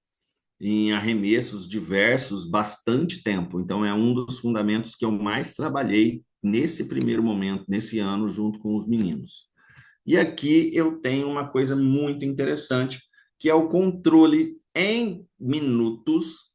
em arremessos diversos bastante tempo. Então, é um dos fundamentos que eu mais trabalhei nesse primeiro momento, nesse ano, junto com os meninos. E aqui eu tenho uma coisa muito interessante, que é o controle em minutos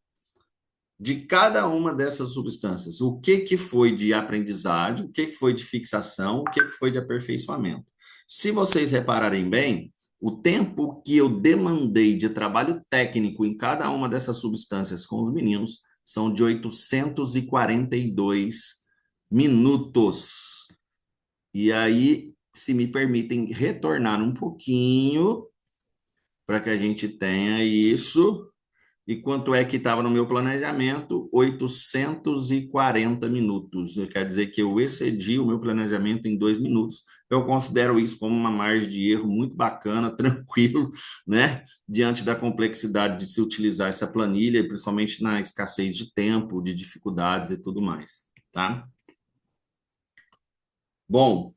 de cada uma dessas substâncias. O que que foi de aprendizagem, o que que foi de fixação, o que que foi de aperfeiçoamento. Se vocês repararem bem, o tempo que eu demandei de trabalho técnico em cada uma dessas substâncias com os meninos são de 842 minutos. E aí, se me permitem retornar um pouquinho para que a gente tenha isso. E quanto é que estava no meu planejamento? 840 minutos. Quer dizer que eu excedi o meu planejamento em 2 minutos. Eu considero isso como uma margem de erro muito bacana, tranquilo, né? Diante da complexidade de se utilizar essa planilha, principalmente na escassez de tempo, de dificuldades e tudo mais, tá? Bom,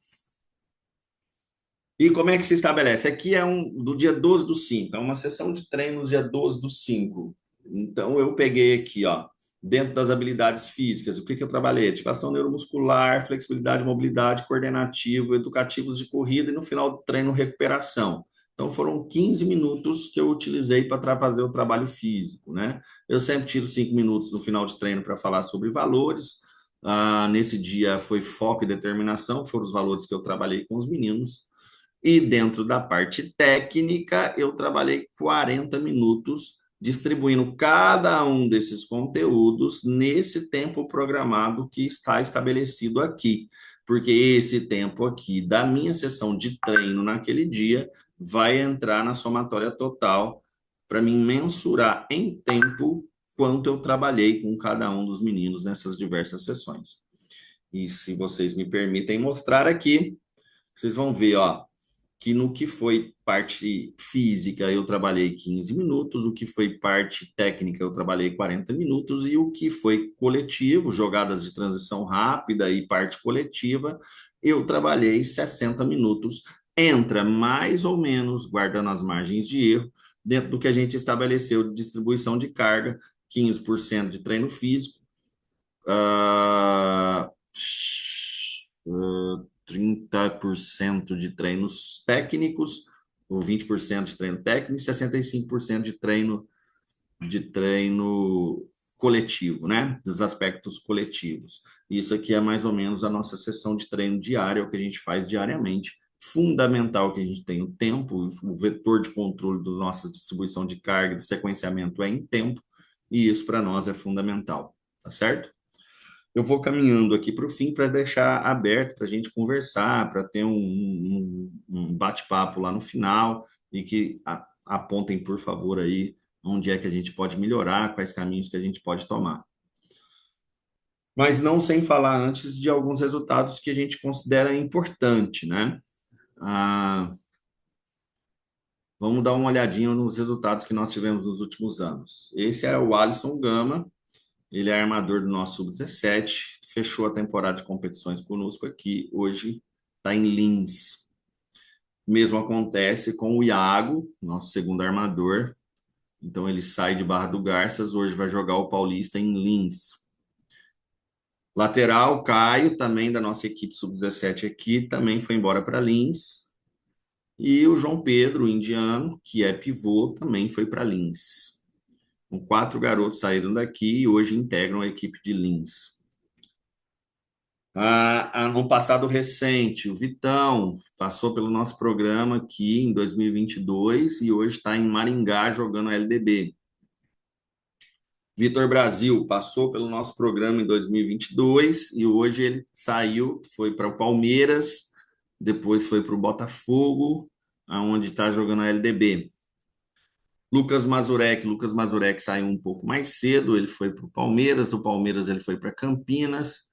e como é que se estabelece? Aqui é do dia 12 do 5, é uma sessão de treino dia 12 do 5. Então, eu peguei aqui, ó, dentro das habilidades físicas, o que que eu trabalhei? Ativação neuromuscular, flexibilidade, mobilidade, coordenativo, educativos de corrida e no final do treino, recuperação. Então, foram 15 minutos que eu utilizei para fazer o trabalho físico, né? Eu sempre tiro 5 minutos no final de treino para falar sobre valores. Nesse dia foi foco e determinação, foram os valores que eu trabalhei com os meninos. E dentro da parte técnica, eu trabalhei 40 minutos distribuindo cada um desses conteúdos nesse tempo programado que está estabelecido aqui. Porque esse tempo aqui da minha sessão de treino naquele dia vai entrar na somatória total para mim mensurar em tempo quanto eu trabalhei com cada um dos meninos nessas diversas sessões. E se vocês me permitem mostrar aqui, vocês vão ver, ó, que no que foi parte física eu trabalhei 15 minutos, o que foi parte técnica eu trabalhei 40 minutos e o que foi coletivo, jogadas de transição rápida e parte coletiva, eu trabalhei 60 minutos. Entra mais ou menos, guardando as margens de erro, dentro do que a gente estabeleceu de distribuição de carga, 15% de treino físico, uh, 30% de treinos técnicos, ou 20% de treino técnico e 65% de treino coletivo, né? Dos aspectos coletivos. Isso aqui é mais ou menos a nossa sessão de treino diária, o que a gente faz diariamente. Fundamental que a gente tenha o tempo, o vetor de controle da nossa distribuição de carga, do sequenciamento é em tempo, e isso para nós é fundamental, tá certo? Eu vou caminhando aqui para o fim para deixar aberto para a gente conversar, para ter um bate-papo lá no final e que apontem, por favor, aí onde é que a gente pode melhorar, quais caminhos que a gente pode tomar. Mas não sem falar antes de alguns resultados que a gente considera importante, né? Ah, vamos dar uma olhadinha nos resultados que nós tivemos nos últimos anos. Esse é o Alisson Gama, ele é armador do nosso Sub-17, fechou a temporada de competições conosco aqui, hoje está em Lins. O mesmo acontece com o Iago, nosso segundo armador. Então ele sai de Barra do Garças, hoje vai jogar o Paulista em Lins. Lateral, Caio, também da nossa equipe Sub-17 aqui, também foi embora para Lins. E o João Pedro, o indiano, que é pivô, também foi para Lins. Com 4 garotos saíram daqui e hoje integram a equipe de Lins. No passado recente, o Vitão passou pelo nosso programa aqui em 2022 e hoje está em Maringá jogando a LDB. Vitor Brasil passou pelo nosso programa em 2022 e hoje ele saiu, foi para o Palmeiras, depois foi para o Botafogo, onde está jogando a LDB. Lucas Mazurek saiu um pouco mais cedo, ele foi para o Palmeiras, do Palmeiras ele foi para Campinas,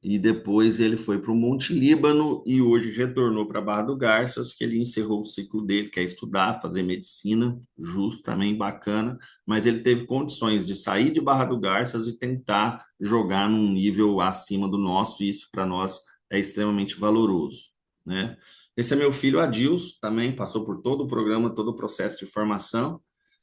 e depois ele foi para o Monte Líbano e hoje retornou para Barra do Garças, que ele encerrou o ciclo dele, que é estudar, fazer medicina, justo também, bacana, mas ele teve condições de sair de Barra do Garças e tentar jogar num nível acima do nosso, e isso para nós é extremamente valoroso, né? Esse é meu filho Adilson, também passou por todo o programa, todo o processo de formação,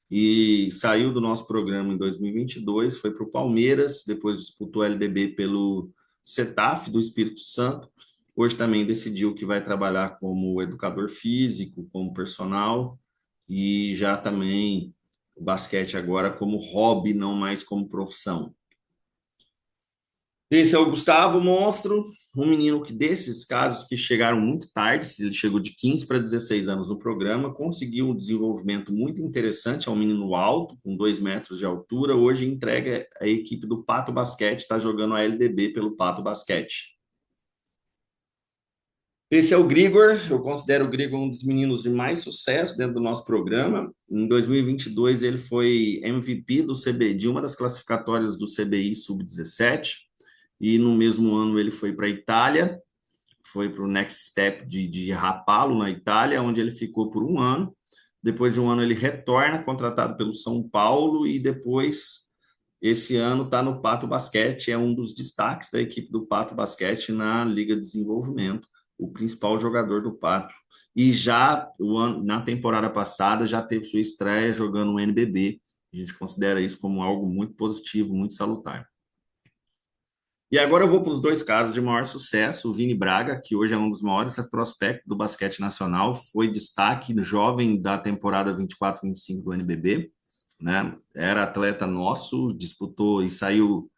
e saiu do nosso programa em 2022, foi para o Palmeiras, depois disputou a LDB pelo Setaf do Espírito Santo. Hoje também decidiu que vai trabalhar como educador físico, como personal, e já também o basquete agora como hobby, não mais como profissão. Esse é o Gustavo Monstro, um menino que desses casos que chegaram muito tarde, ele chegou de 15 para 16 anos no programa, conseguiu um desenvolvimento muito interessante, é um menino alto, com 2 metros de altura, hoje entrega a equipe do Pato Basquete, está jogando a LDB pelo Pato Basquete. Esse é o Grigor, eu considero o Grigor um dos meninos de mais sucesso dentro do nosso programa. Em 2022 ele foi MVP do CBI, de uma das classificatórias do CBI Sub-17, e no mesmo ano ele foi para a Itália, foi para o Next Step de Rapallo, na Itália, onde ele ficou por um ano. Depois de um ano ele retorna, contratado pelo São Paulo, e depois, esse ano, está no Pato Basquete, é um dos destaques da equipe do Pato Basquete na Liga de Desenvolvimento, o principal jogador do Pato. E já na temporada passada já teve sua estreia jogando o NBB. A gente considera isso como algo muito positivo, muito salutar. E agora eu vou para os dois casos de maior sucesso. O Vini Braga, que hoje é um dos maiores prospectos do basquete nacional, foi destaque jovem da temporada 24-25 do NBB, né? Era atleta nosso, disputou e saiu.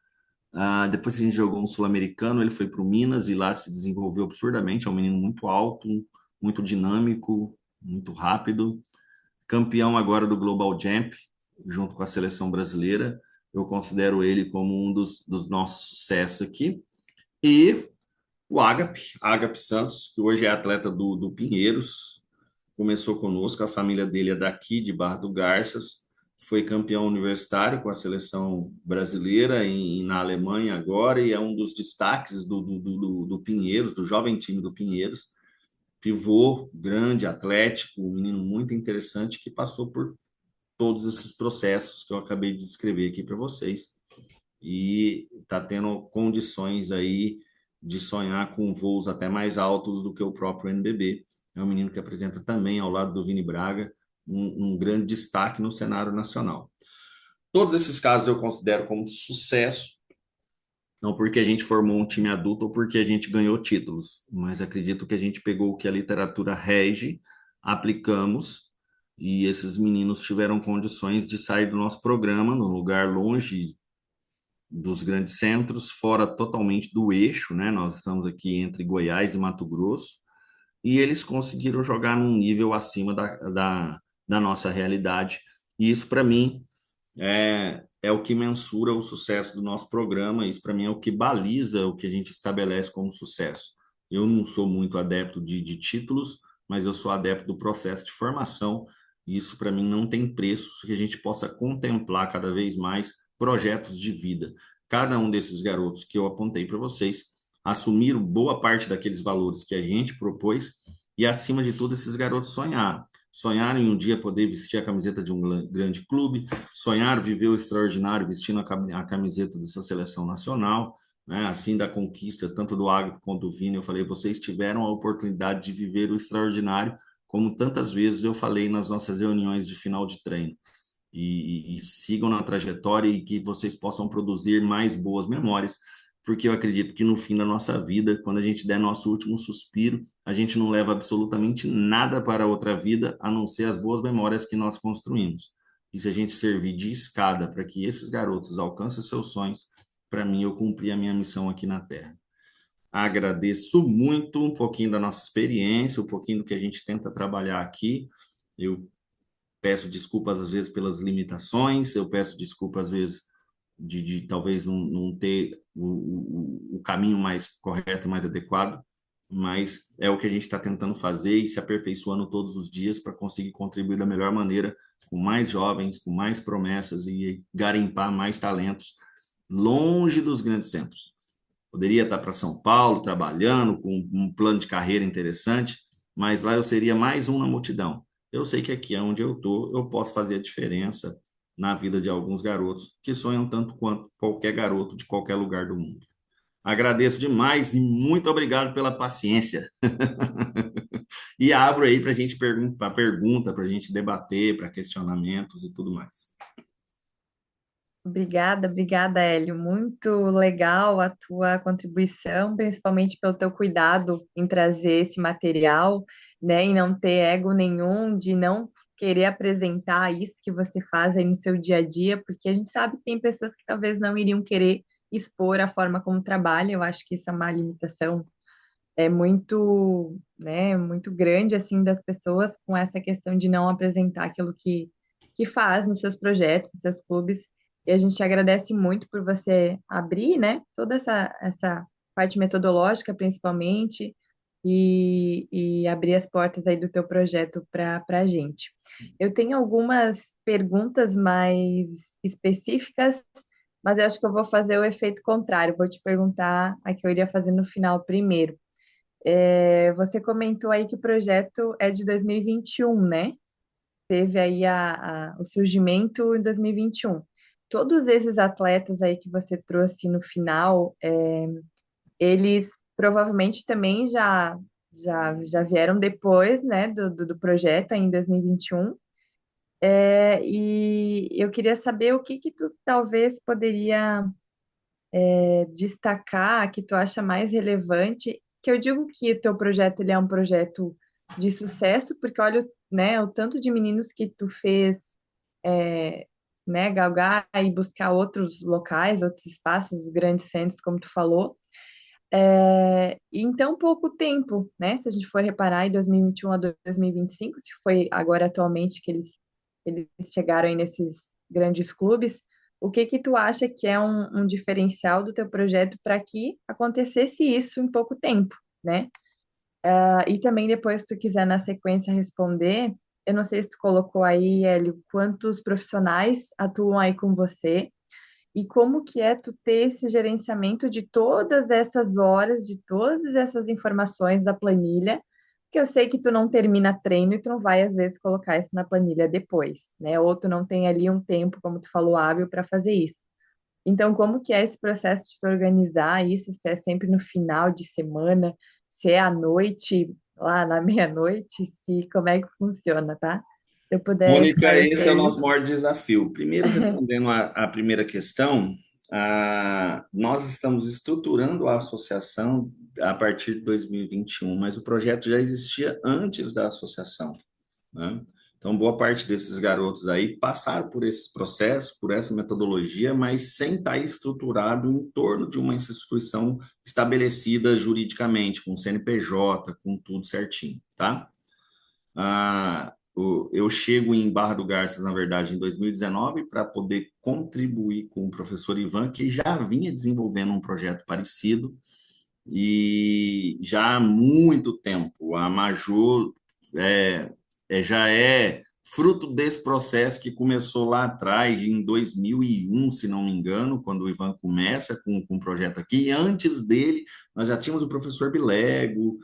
Depois que a gente jogou um sul-americano, ele foi para o Minas e lá se desenvolveu absurdamente. É um menino muito alto, muito dinâmico, muito rápido. Campeão agora do Global Jump, junto com a seleção brasileira. Eu considero ele como um dos nossos sucessos aqui. E o Agape Santos, que hoje é atleta do Pinheiros, começou conosco, a família dele é daqui, de Barra do Garças, foi campeão universitário com a seleção brasileira na Alemanha agora, e é um dos destaques do Pinheiros, do jovem time do Pinheiros, pivô, grande, atlético, um menino muito interessante que passou por todos esses processos que eu acabei de descrever aqui para vocês e está tendo condições aí de sonhar com voos até mais altos do que o próprio NBB. É um menino que apresenta também, ao lado do Vini Braga, um grande destaque no cenário nacional. Todos esses casos eu considero como sucesso, não porque a gente formou um time adulto ou porque a gente ganhou títulos, mas acredito que a gente pegou o que a literatura rege, aplicamos, e esses meninos tiveram condições de sair do nosso programa, num lugar longe dos grandes centros, fora totalmente do eixo, né? Nós estamos aqui entre Goiás e Mato Grosso, e eles conseguiram jogar num nível acima da nossa realidade. E isso, para mim, é o que mensura o sucesso do nosso programa, isso, para mim, é o que baliza o que a gente estabelece como sucesso. Eu não sou muito adepto de títulos, mas eu sou adepto do processo de formação, e isso, para mim, não tem preço que a gente possa contemplar cada vez mais projetos de vida. Cada um desses garotos que eu apontei para vocês assumiram boa parte daqueles valores que a gente propôs e, acima de tudo, esses garotos sonharam. Sonharam em um dia poder vestir a camiseta de um grande clube, sonharam viver o extraordinário vestindo a camiseta da sua seleção nacional, né? Assim da conquista, tanto do Agro quanto do Vini, eu falei, vocês tiveram a oportunidade de viver o extraordinário, como tantas vezes eu falei nas nossas reuniões de final de treino e sigam na trajetória e que vocês possam produzir mais boas memórias, porque eu acredito que no fim da nossa vida, quando a gente der nosso último suspiro, a gente não leva absolutamente nada para outra vida, a não ser as boas memórias que nós construímos. E se a gente servir de escada para que esses garotos alcancem os seus sonhos, para mim, eu cumpri a minha missão aqui na Terra. Agradeço muito um pouquinho da nossa experiência, um pouquinho do que a gente tenta trabalhar aqui. Eu peço desculpas às vezes pelas limitações, eu peço desculpas às vezes de talvez não ter o caminho mais correto, mais adequado, mas é o que a gente está tentando fazer e se aperfeiçoando todos os dias para conseguir contribuir da melhor maneira com mais jovens, com mais promessas e garimpar mais talentos longe dos grandes centros. Poderia estar para São Paulo trabalhando com um plano de carreira interessante, mas lá eu seria mais um na multidão. Eu sei que aqui é onde eu estou, eu posso fazer a diferença na vida de alguns garotos que sonham tanto quanto qualquer garoto de qualquer lugar do mundo. Agradeço demais e muito obrigado pela paciência. E abro aí para a gente pergunta, para a gente debater, para questionamentos e tudo mais. Obrigada, obrigada, Hélio. Muito legal a tua contribuição, principalmente pelo teu cuidado em trazer esse material, né, e não ter ego nenhum, de não querer apresentar isso que você faz aí no seu dia a dia, porque a gente sabe que tem pessoas que talvez não iriam querer expor a forma como trabalha. Eu acho que isso é uma limitação muito, né, muito grande assim das pessoas com essa questão de não apresentar aquilo que faz nos seus projetos, nos seus clubes. E a gente te agradece muito por você abrir, né, toda essa parte metodológica, principalmente, e abrir as portas aí do teu projeto para a gente. Eu tenho algumas perguntas mais específicas, mas eu acho que eu vou fazer o efeito contrário. Vou te perguntar a que eu iria fazer no final primeiro. Você comentou aí que o projeto é de 2021, né? Teve aí o surgimento em 2021. Todos esses atletas aí que você trouxe no final, eles provavelmente também já vieram depois, né, do projeto, aí em 2021. E eu queria saber o que tu talvez poderia destacar, que tu acha mais relevante, que eu digo que o teu projeto ele é um projeto de sucesso, porque olha, né, o tanto de meninos que tu fez, é, né, galgar e buscar outros locais, outros espaços, grandes centros, como tu falou, e em tão pouco tempo, né, se a gente for reparar em 2021 a 2025, se foi agora atualmente que eles chegaram aí nesses grandes clubes, o que que tu acha que é um diferencial do teu projeto para que acontecesse isso em pouco tempo, né? E também depois, se tu quiser na sequência responder, eu não sei se tu colocou aí, Hélio, quantos profissionais atuam aí com você e como que é tu ter esse gerenciamento de todas essas horas, de todas essas informações da planilha, que eu sei que tu não termina treino e tu não vai, às vezes, colocar isso na planilha depois, né? Ou tu não tem ali um tempo, como tu falou, hábil para fazer isso. Então, como que é esse processo de tu organizar isso? Se é sempre no final de semana, se é à noite, lá na meia-noite, se como é que funciona, tá? Se eu puder Mônica, esclarecer esse é o aí. nosso maior desafio. Primeiro, respondendo a primeira questão, nós estamos estruturando a associação a partir de 2021, mas o projeto já existia antes da associação, né? Então, boa parte desses garotos aí passaram por esse processo, por essa metodologia, mas sem estar estruturado em torno de uma instituição estabelecida juridicamente, com CNPJ, com tudo certinho, tá? Eu chego em Barra do Garças, na verdade, em 2019, para poder contribuir com o professor Ivan, que já vinha desenvolvendo um projeto parecido, e já há muito tempo. A Major é, já é fruto desse processo que começou lá atrás, em 2001, se não me engano, quando o Ivan começa com o projeto aqui. E antes dele, nós já tínhamos o professor Bilego,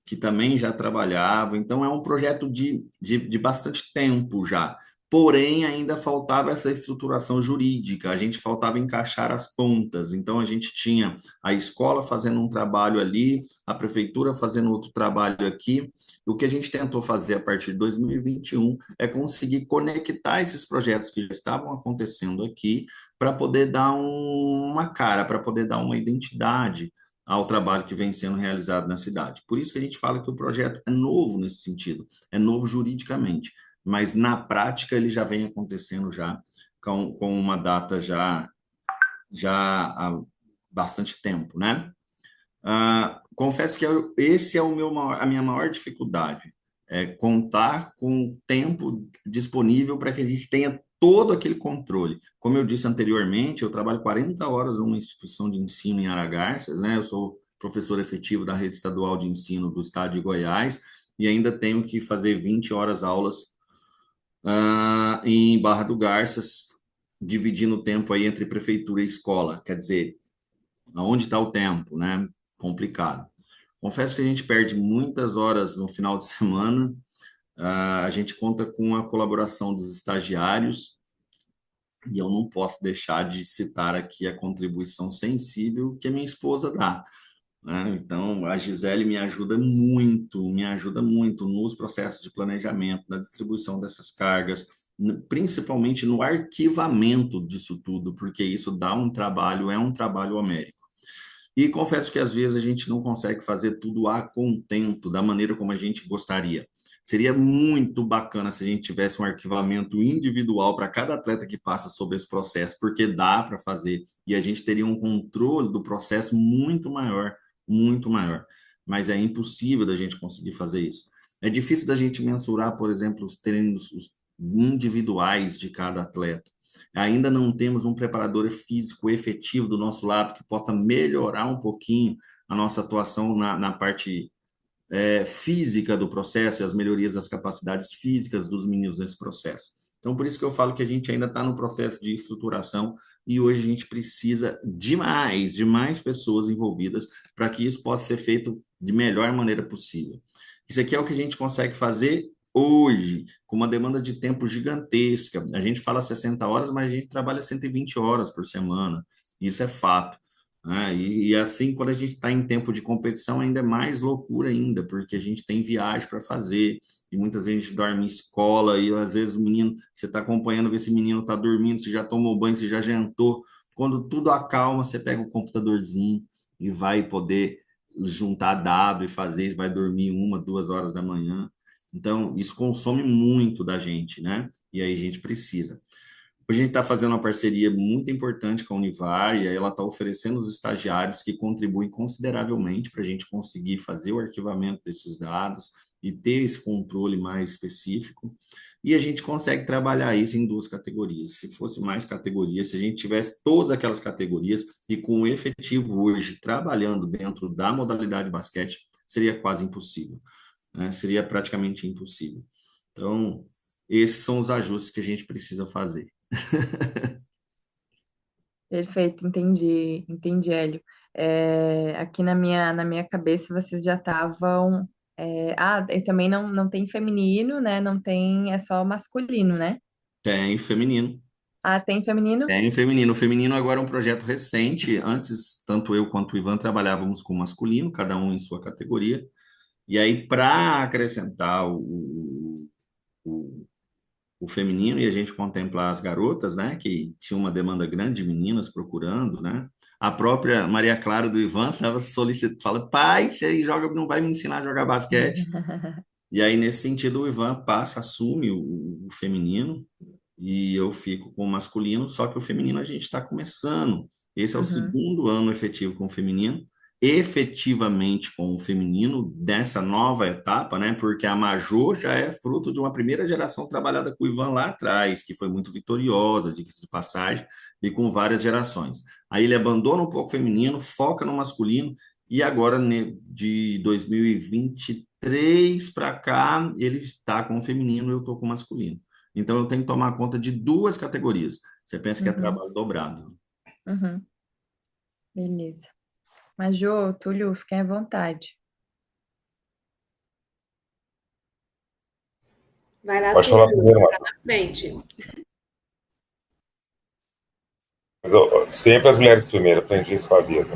que também já trabalhava. Então, é um projeto de bastante tempo já. Porém, ainda faltava essa estruturação jurídica, a gente faltava encaixar as pontas. Então, a gente tinha a escola fazendo um trabalho ali, a prefeitura fazendo outro trabalho aqui. O que a gente tentou fazer a partir de 2021 é conseguir conectar esses projetos que já estavam acontecendo aqui para poder dar uma cara, para poder dar uma identidade ao trabalho que vem sendo realizado na cidade. Por isso que a gente fala que o projeto é novo nesse sentido, é novo juridicamente, mas na prática ele já vem acontecendo já com uma data já há bastante tempo, né? Confesso que esse é a minha maior dificuldade, é contar com o tempo disponível para que a gente tenha todo aquele controle. Como eu disse anteriormente, eu trabalho 40 horas numa instituição de ensino em Aragarças, né? Eu sou professor efetivo da rede estadual de ensino do estado de Goiás e ainda tenho que fazer 20 horas aulas em Barra do Garças, dividindo o tempo aí entre prefeitura e escola. Quer dizer, Aonde está o tempo, né? Complicado. Confesso que a gente perde muitas horas no final de semana. A gente conta com a colaboração dos estagiários e eu não posso deixar de citar aqui a contribuição sensível que a minha esposa dá, né? Então, a Gisele me ajuda muito nos processos de planejamento, na distribuição dessas cargas, principalmente no arquivamento disso tudo, porque isso dá um trabalho, é um trabalho homérico. E confesso que às vezes a gente não consegue fazer tudo a contento, da maneira como a gente gostaria. Seria muito bacana se a gente tivesse um arquivamento individual para cada atleta que passa sobre esse processo, porque dá para fazer e a gente teria um controle do processo muito maior, muito maior. Mas é impossível da gente conseguir fazer isso. É difícil da gente mensurar, por exemplo, os treinos os individuais de cada atleta. Ainda não temos um preparador físico efetivo do nosso lado que possa melhorar um pouquinho a nossa atuação na parte física do processo e as melhorias das capacidades físicas dos meninos nesse processo. Então, por isso que eu falo que a gente ainda está no processo de estruturação e hoje a gente precisa de mais pessoas envolvidas para que isso possa ser feito de melhor maneira possível. Isso aqui é o que a gente consegue fazer hoje, com uma demanda de tempo gigantesca. A gente fala 60 horas, mas a gente trabalha 120 horas por semana. Isso é fato, né? E assim, quando a gente está em tempo de competição, ainda é mais loucura ainda, porque a gente tem viagem para fazer, e muitas vezes a gente dorme em escola, e às vezes o menino, você está acompanhando, vê se o menino está dormindo, se já tomou banho, se já jantou. Quando tudo acalma, você pega o computadorzinho e vai poder juntar dado e fazer, vai dormir 1, 2 horas da manhã. Então, isso consome muito da gente, né? E aí a gente precisa. Hoje a gente está fazendo uma parceria muito importante com a Univar, e aí ela está oferecendo os estagiários que contribuem consideravelmente para a gente conseguir fazer o arquivamento desses dados e ter esse controle mais específico. E a gente consegue trabalhar isso em duas categorias. Se fosse mais categorias, se a gente tivesse todas aquelas categorias e com o efetivo hoje trabalhando dentro da modalidade basquete, seria quase impossível, né? Seria praticamente impossível. Então, esses são os ajustes que a gente precisa fazer. Perfeito, entendi, Hélio. Aqui na minha cabeça vocês já estavam. E também não tem feminino, né? Não tem, é só masculino, né? Tem feminino. Ah, tem feminino? Tem feminino. O feminino agora é um projeto recente. Antes, tanto eu quanto o Ivan trabalhávamos com masculino, cada um em sua categoria. E aí, para acrescentar o, o feminino e a gente contemplar as garotas, né, que tinha uma demanda grande de meninas procurando, né? A própria Maria Clara do Ivan estava solicitando, fala, pai, você joga, não vai me ensinar a jogar basquete? E aí, nesse sentido, o Ivan passa, assume o feminino e eu fico com o masculino, só que o feminino a gente está começando. Esse é o Uhum, segundo ano efetivo com o feminino, efetivamente com o feminino dessa nova etapa, né? Porque a Majô já é fruto de uma primeira geração trabalhada com o Ivan lá atrás, que foi muito vitoriosa, diga-se de passagem, e com várias gerações. Aí ele abandona um pouco o feminino, foca no masculino, e agora, de 2023 para cá, ele está com o feminino, eu estou com o masculino. Então, eu tenho que tomar conta de duas categorias. Você pensa que é uhum, trabalho dobrado. uhum. Beleza. Mas, Jô, Túlio, fiquem à vontade. Vai lá, Pode falar Túlio, primeiro, você está Marcos. na frente. Mas, ó, sempre as mulheres primeiro, aprendi isso com a vida.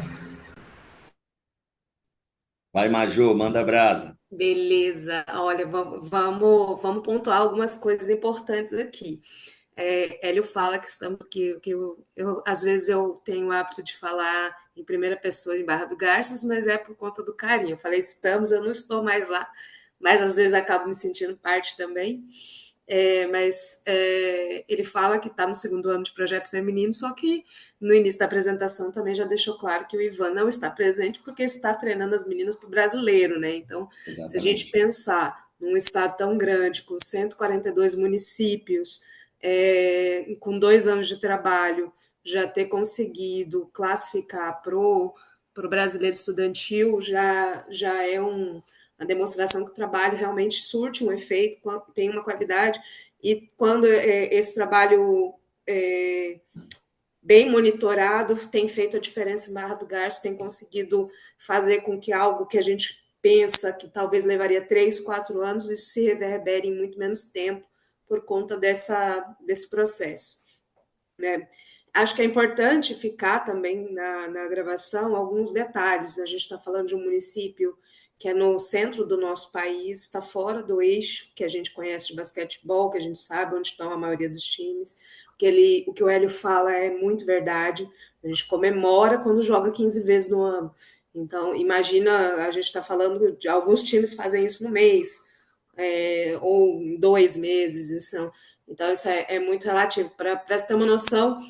Vai, Majô, manda brasa. Beleza, olha, vamos pontuar algumas coisas importantes aqui. Hélio fala que às vezes eu tenho o hábito de falar em primeira pessoa em Barra do Garças, mas é por conta do carinho. Eu falei estamos, eu não estou mais lá, mas às vezes acabo me sentindo parte também. Ele fala que está no segundo ano de projeto feminino, só que no início da apresentação também já deixou claro que o Ivan não está presente porque está treinando as meninas para o brasileiro, né? Então, se a gente Exatamente. pensar num estado tão grande, com 142 municípios, com 2 anos de trabalho, já ter conseguido classificar pro brasileiro estudantil já é uma demonstração que o trabalho realmente surte um efeito, tem uma qualidade, e quando esse trabalho bem monitorado, tem feito a diferença em Barra do Garça, tem conseguido fazer com que algo que a gente pensa que talvez levaria 3, 4 anos, isso se reverbere em muito menos tempo por conta desse processo, né? Acho que é importante ficar também na gravação alguns detalhes. A gente está falando de um município que é no centro do nosso país, está fora do eixo que a gente conhece de basquetebol, que a gente sabe onde estão a maioria dos times. O que o Hélio fala é muito verdade. A gente comemora quando joga 15 vezes no ano. Então, imagina, a gente está falando de alguns times fazem isso no mês, ou em 2 meses. Então, isso é muito relativo. Para você ter uma noção,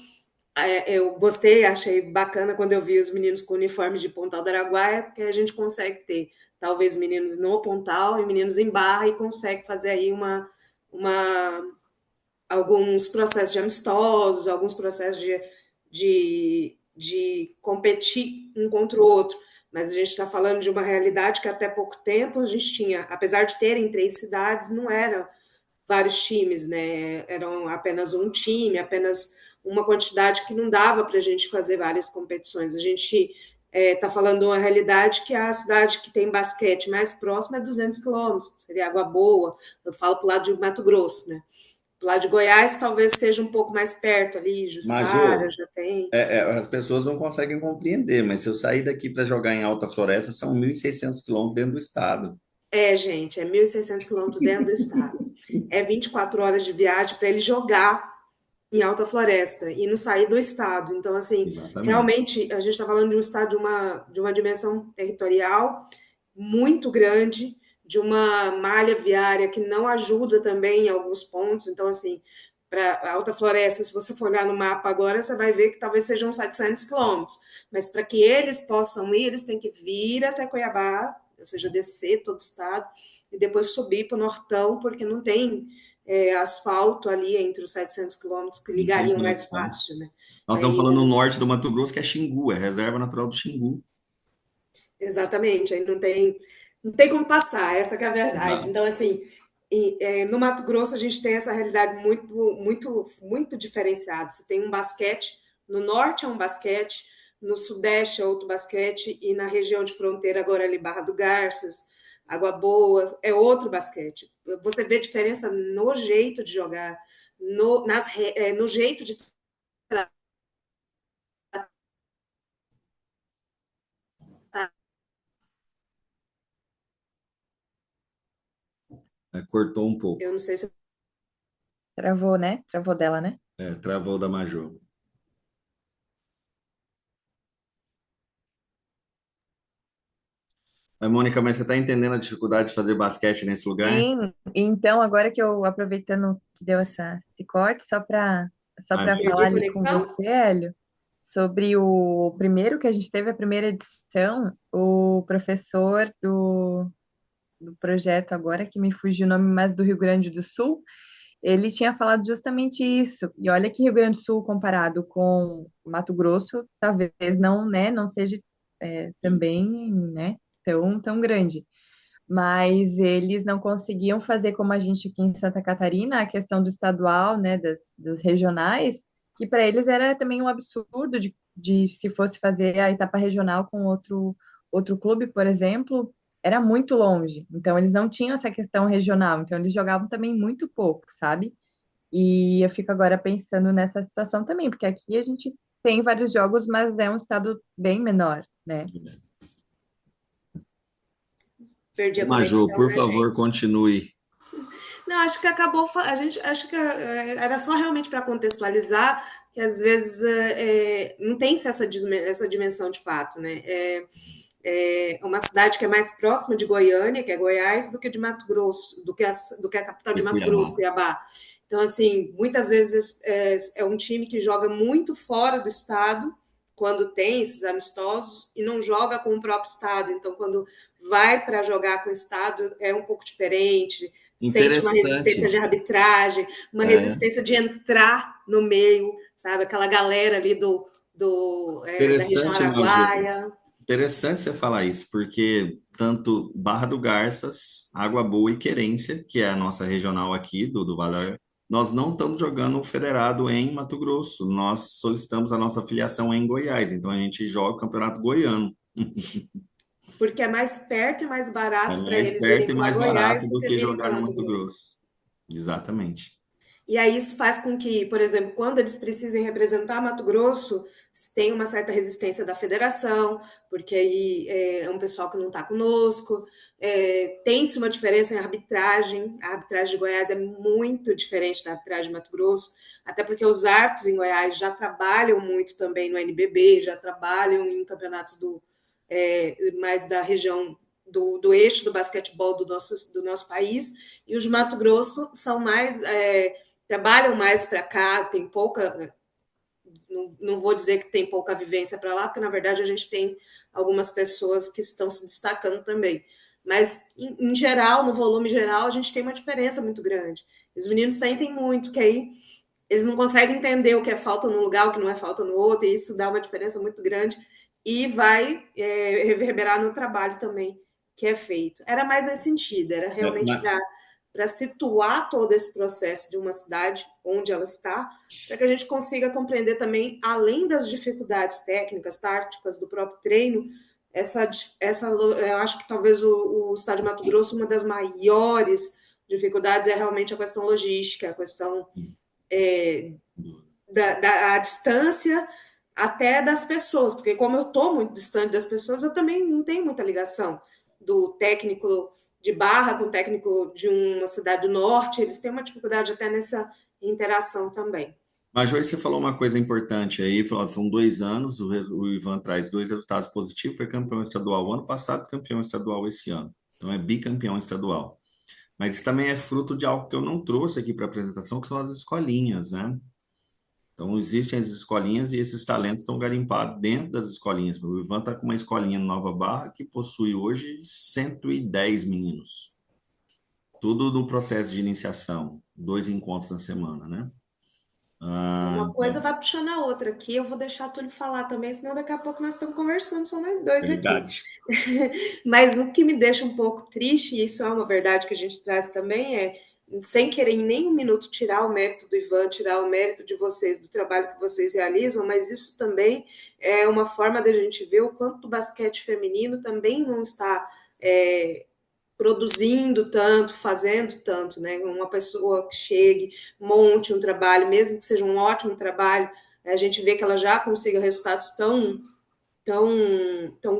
eu gostei, achei bacana quando eu vi os meninos com uniforme de Pontal do Araguaia, porque a gente consegue ter, talvez, meninos no Pontal e meninos em Barra, e consegue fazer aí uma, alguns processos de amistosos, alguns processos de competir um contra o outro. Mas a gente está falando de uma realidade que até pouco tempo a gente tinha, apesar de terem 3 cidades, não eram vários times, né? Eram apenas um time, apenas uma quantidade que não dava para a gente fazer várias competições. A gente está falando de uma realidade que a cidade que tem basquete mais próxima é 200 quilômetros, seria Água Boa. Eu falo para o lado de Mato Grosso, né? Pro lado de Goiás talvez seja um pouco mais perto ali, Jussara Major, já tem. as pessoas não conseguem compreender, mas se eu sair daqui para jogar em Alta Floresta, são 1.600 quilômetros dentro do estado. Gente, é 1.600 quilômetros dentro do estado. É 24 horas de viagem para ele jogar em Alta Floresta e não sair do estado. Então, assim, Exatamente. realmente, a gente está falando de um estado de uma dimensão territorial muito grande, de uma malha viária que não ajuda também em alguns pontos. Então, assim, para Alta Floresta, se você for olhar no mapa agora, você vai ver que talvez sejam 700 quilômetros. Mas para que eles possam ir, eles têm que vir até Cuiabá, ou seja, descer todo o estado, e depois subir para o Nortão, porque não tem asfalto ali entre os 700 quilômetros que Não tem ligariam mais conexão. fácil, né? Nós estamos Aí, falando no norte do Mato Grosso, que é Xingu, é reserva natural do Xingu. exatamente, aí não tem como passar, essa que é a verdade. Exato. Então, assim, no Mato Grosso a gente tem essa realidade muito, muito, muito diferenciada. Você tem um basquete, no norte é um basquete, no sudeste é outro basquete, e na região de fronteira, agora ali Barra do Garças, Água Boa, é outro basquete. Você vê diferença no jeito de jogar, no jeito de tratar. Cortou um pouco. Eu não sei se Travou, né? Travou dela, né? Travou da Major. Mônica, mas você está entendendo a dificuldade de fazer basquete nesse lugar? Sim, então agora que eu, aproveitando que deu esse corte, Ah, só para perdi falar a ali com conexão. você, Hélio, sobre o primeiro que a gente teve, a primeira edição, o professor do projeto agora, que me fugiu o nome, mais do Rio Grande do Sul, ele tinha falado justamente isso. E olha que Rio Grande do Sul, comparado com Mato Grosso, talvez não, né, não seja sim. também, né, tão grande. Mas eles não conseguiam fazer como a gente aqui em Santa Catarina, a questão do estadual, né, dos regionais, que para eles era também um absurdo de se fosse fazer a etapa regional com outro clube, por exemplo, era muito longe. Então eles não tinham essa questão regional, então eles jogavam também muito pouco, sabe? E eu fico agora pensando nessa situação também, porque aqui a gente tem vários jogos, mas é um estado bem menor, né? Perdi a Major, conexão, por né, favor, gente? continue. Não, acho que acabou. A gente acho que era só realmente para contextualizar que às vezes não tem essa dimensão de fato, né? É uma cidade que é mais próxima de Goiânia, que é Goiás, do que de Mato Grosso, do que a capital de De Mato Cuiabá. Grosso, Cuiabá. Então, assim, muitas vezes é um time que joga muito fora do estado, quando tem esses amistosos, e não joga com o próprio estado. Então, quando vai para jogar com o estado, é um pouco diferente, sente uma resistência Interessante. de arbitragem, uma É, resistência de entrar no meio, sabe? Aquela galera ali da região interessante, Major. araguaia. Interessante você falar isso, porque tanto Barra do Garças, Água Boa e Querência, que é a nossa regional aqui do Vale nós não estamos jogando o federado em Mato Grosso, nós solicitamos a nossa filiação em Goiás, então a gente joga o campeonato goiano. Porque é mais perto e mais É barato para mais eles perto irem e para mais Goiás barato do do que que virem para jogar no Mato Mato Grosso. Grosso. Exatamente. E aí isso faz com que, por exemplo, quando eles precisem representar Mato Grosso, tem uma certa resistência da federação, porque aí é um pessoal que não está conosco. Tem-se uma diferença em arbitragem. A arbitragem de Goiás é muito diferente da arbitragem de Mato Grosso, até porque os árbitros em Goiás já trabalham muito também no NBB, já trabalham em campeonatos mais da região do eixo do basquetebol do nosso país, e os de Mato Grosso são mais trabalham mais para cá, tem pouca, não vou dizer que tem pouca vivência para lá, porque na verdade a gente tem algumas pessoas que estão se destacando também. Mas, em geral, no volume geral, a gente tem uma diferença muito grande. Os meninos sentem muito, que aí eles não conseguem entender o que é falta num lugar, o que não é falta no outro, e isso dá uma diferença muito grande e vai reverberar no trabalho também que é feito. Era mais nesse sentido, era realmente para situar todo esse processo de uma cidade onde ela está, para que a gente consiga compreender também, além das dificuldades técnicas, táticas do próprio treino, eu acho que talvez o estado de Mato Grosso, uma das maiores dificuldades é realmente a questão logística, a questão da distância até das pessoas, porque como eu estou muito distante das pessoas, eu também não tenho muita ligação do técnico de Barra com o técnico de uma cidade do norte, eles têm uma dificuldade até nessa interação também. Mas Joyce, você falou uma coisa importante aí, falou, são 2 anos, o Ivan traz 2 resultados positivos, foi campeão estadual o ano passado, campeão estadual esse ano. Então é bicampeão estadual. Mas isso também é fruto de algo que eu não trouxe aqui para a apresentação, que são as escolinhas, né? Então existem as escolinhas e esses talentos são garimpados dentro das escolinhas. O Ivan está com uma escolinha em Nova Barra que possui hoje 110 meninos. Tudo no processo de iniciação, 2 encontros na semana, né? Uma coisa vai puxando a outra aqui. Eu vou deixar tu falar também, senão daqui a pouco nós estamos conversando, só nós dois aqui. Verdade. Mas o que me deixa um pouco triste, e isso é uma verdade que a gente traz também, sem querer em nenhum minuto tirar o mérito do Ivan, tirar o mérito de vocês, do trabalho que vocês realizam, mas isso também é uma forma da gente ver o quanto o basquete feminino também não está produzindo tanto, fazendo tanto, né? Uma pessoa que chegue, monte um trabalho, mesmo que seja um ótimo trabalho, a gente vê que ela já consiga resultados tão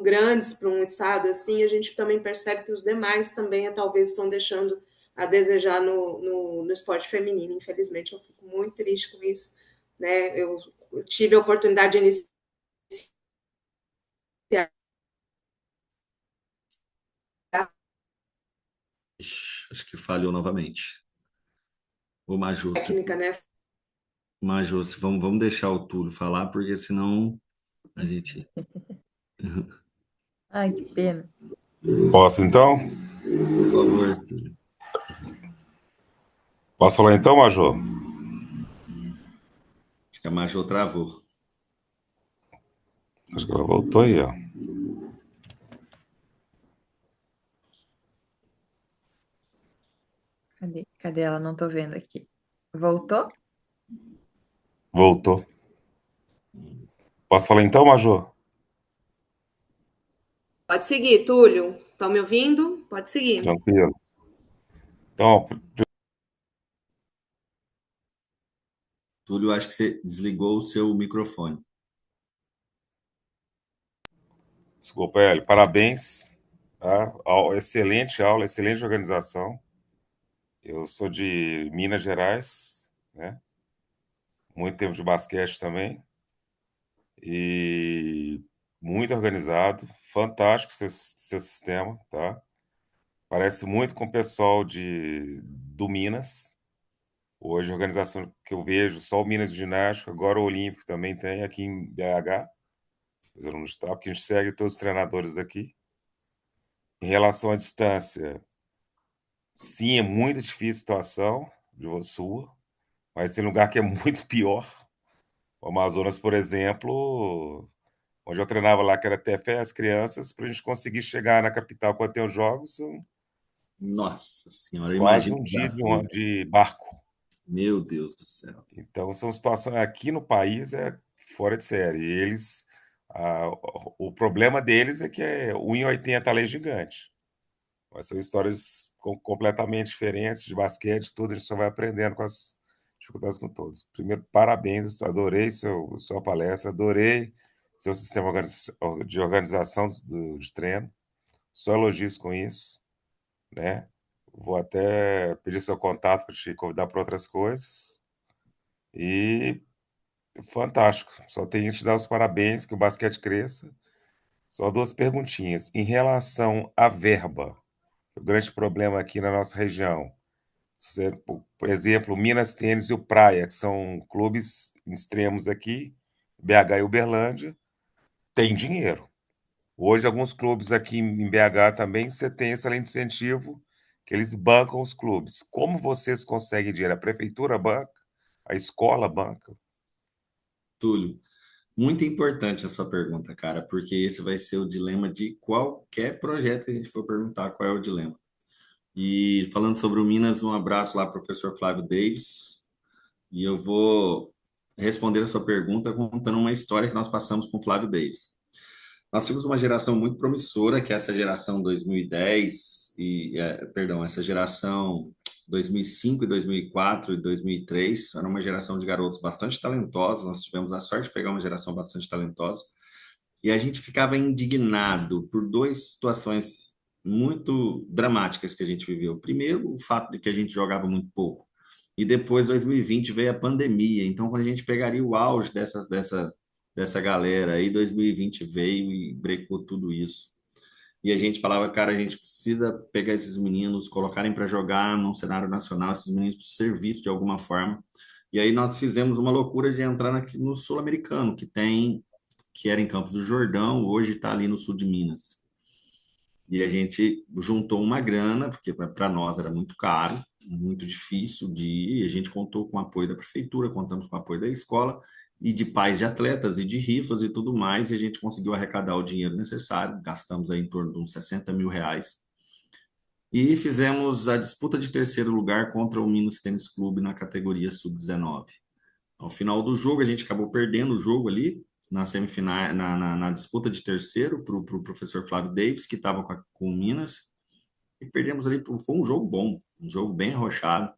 grandes para um estado assim, a gente também percebe que os demais também talvez estão deixando a desejar no esporte feminino. Infelizmente, eu fico muito triste com isso, né? Eu tive a oportunidade de iniciar. Acho que falhou novamente. Ô, Majus, Técnica, né? vamos deixar o Túlio falar, porque senão a gente. Ai, que pena. Posso então? Por favor, Túlio. Posso falar então, Major? Acho que a Major travou. Acho que ela voltou aí, ó. Cadê ela? Não tô vendo aqui. Voltou? Voltou. Posso falar então, Major? Pode seguir, Túlio. Estão me ouvindo? Pode seguir. Tranquilo. Então, Túlio, acho que você desligou o seu microfone. desculpa, Hélio. Parabéns. Tá? Excelente aula, excelente organização. Eu sou de Minas Gerais, né? Muito tempo de basquete também. E muito organizado. Fantástico seu sistema, tá? Parece muito com o pessoal do Minas. Hoje, a organização que eu vejo, só o Minas de Ginástica, agora o Olímpico também tem aqui em BH, os alunos de porque a gente segue todos os treinadores daqui. Em relação à distância, sim, é muito difícil a situação de sua, mas tem lugar que é muito pior. O Amazonas, por exemplo, onde eu treinava lá, que era TFE, as crianças, para a gente conseguir chegar na capital quando tem os jogos, são Nossa Senhora, quase imagina um o dia desafio. de barco. Meu Deus do céu. Então, são situações aqui no país é fora de série. Eles, o problema deles é que é 1,80 a lei gigante. Mas são histórias completamente diferentes de basquete, tudo, a gente só vai aprendendo com as dificuldades com todos. Primeiro, parabéns, adorei sua palestra, adorei seu sistema de organização de treino, só elogios com isso, né? Vou até pedir seu contato para te convidar para outras coisas. E fantástico, só tenho que te dar os parabéns, que o basquete cresça. Só duas perguntinhas. Em relação à verba, o grande problema aqui na nossa região, por exemplo, Minas Tênis e o Praia, que são clubes extremos aqui, BH e Uberlândia, tem dinheiro. Hoje, alguns clubes aqui em BH também, você tem excelente incentivo, que eles bancam os clubes. Como vocês conseguem dinheiro? A prefeitura banca? A escola banca? Túlio, muito importante a sua pergunta, cara, porque esse vai ser o dilema de qualquer projeto que a gente for perguntar qual é o dilema. E falando sobre o Minas, um abraço lá, professor Flávio Davis. E eu vou responder a sua pergunta contando uma história que nós passamos com o Flávio Davis. Nós tínhamos uma geração muito promissora, que é essa geração 2010 perdão, essa geração 2005 e 2004 e 2003, era uma geração de garotos bastante talentosos. Nós tivemos a sorte de pegar uma geração bastante talentosa e a gente ficava indignado por duas situações muito dramáticas que a gente viveu. Primeiro, o fato de que a gente jogava muito pouco. E depois, 2020, veio a pandemia. Então, quando a gente pegaria o auge dessa galera aí, 2020 veio e brecou tudo isso. E a gente falava, cara, a gente precisa pegar esses meninos, colocarem para jogar num cenário nacional, esses meninos precisam ser vistos de alguma forma. E aí nós fizemos uma loucura de entrar no Sul-Americano, que era em Campos do Jordão, hoje está ali no sul de Minas. E a gente juntou uma grana, porque para nós era muito caro, muito difícil de ir, e a gente contou com o apoio da prefeitura, contamos com o apoio da escola, e de pais de atletas, e de rifas e tudo mais, e a gente conseguiu arrecadar o dinheiro necessário, gastamos aí em torno de uns 60 mil reais, e fizemos a disputa de terceiro lugar contra o Minas Tênis Clube na categoria sub-19. Ao final do jogo, a gente acabou perdendo o jogo ali, na semifinal, na disputa de terceiro, para o professor Flávio Davis, que estava com o Minas, e perdemos ali. Foi um jogo bom, um jogo bem arrochado,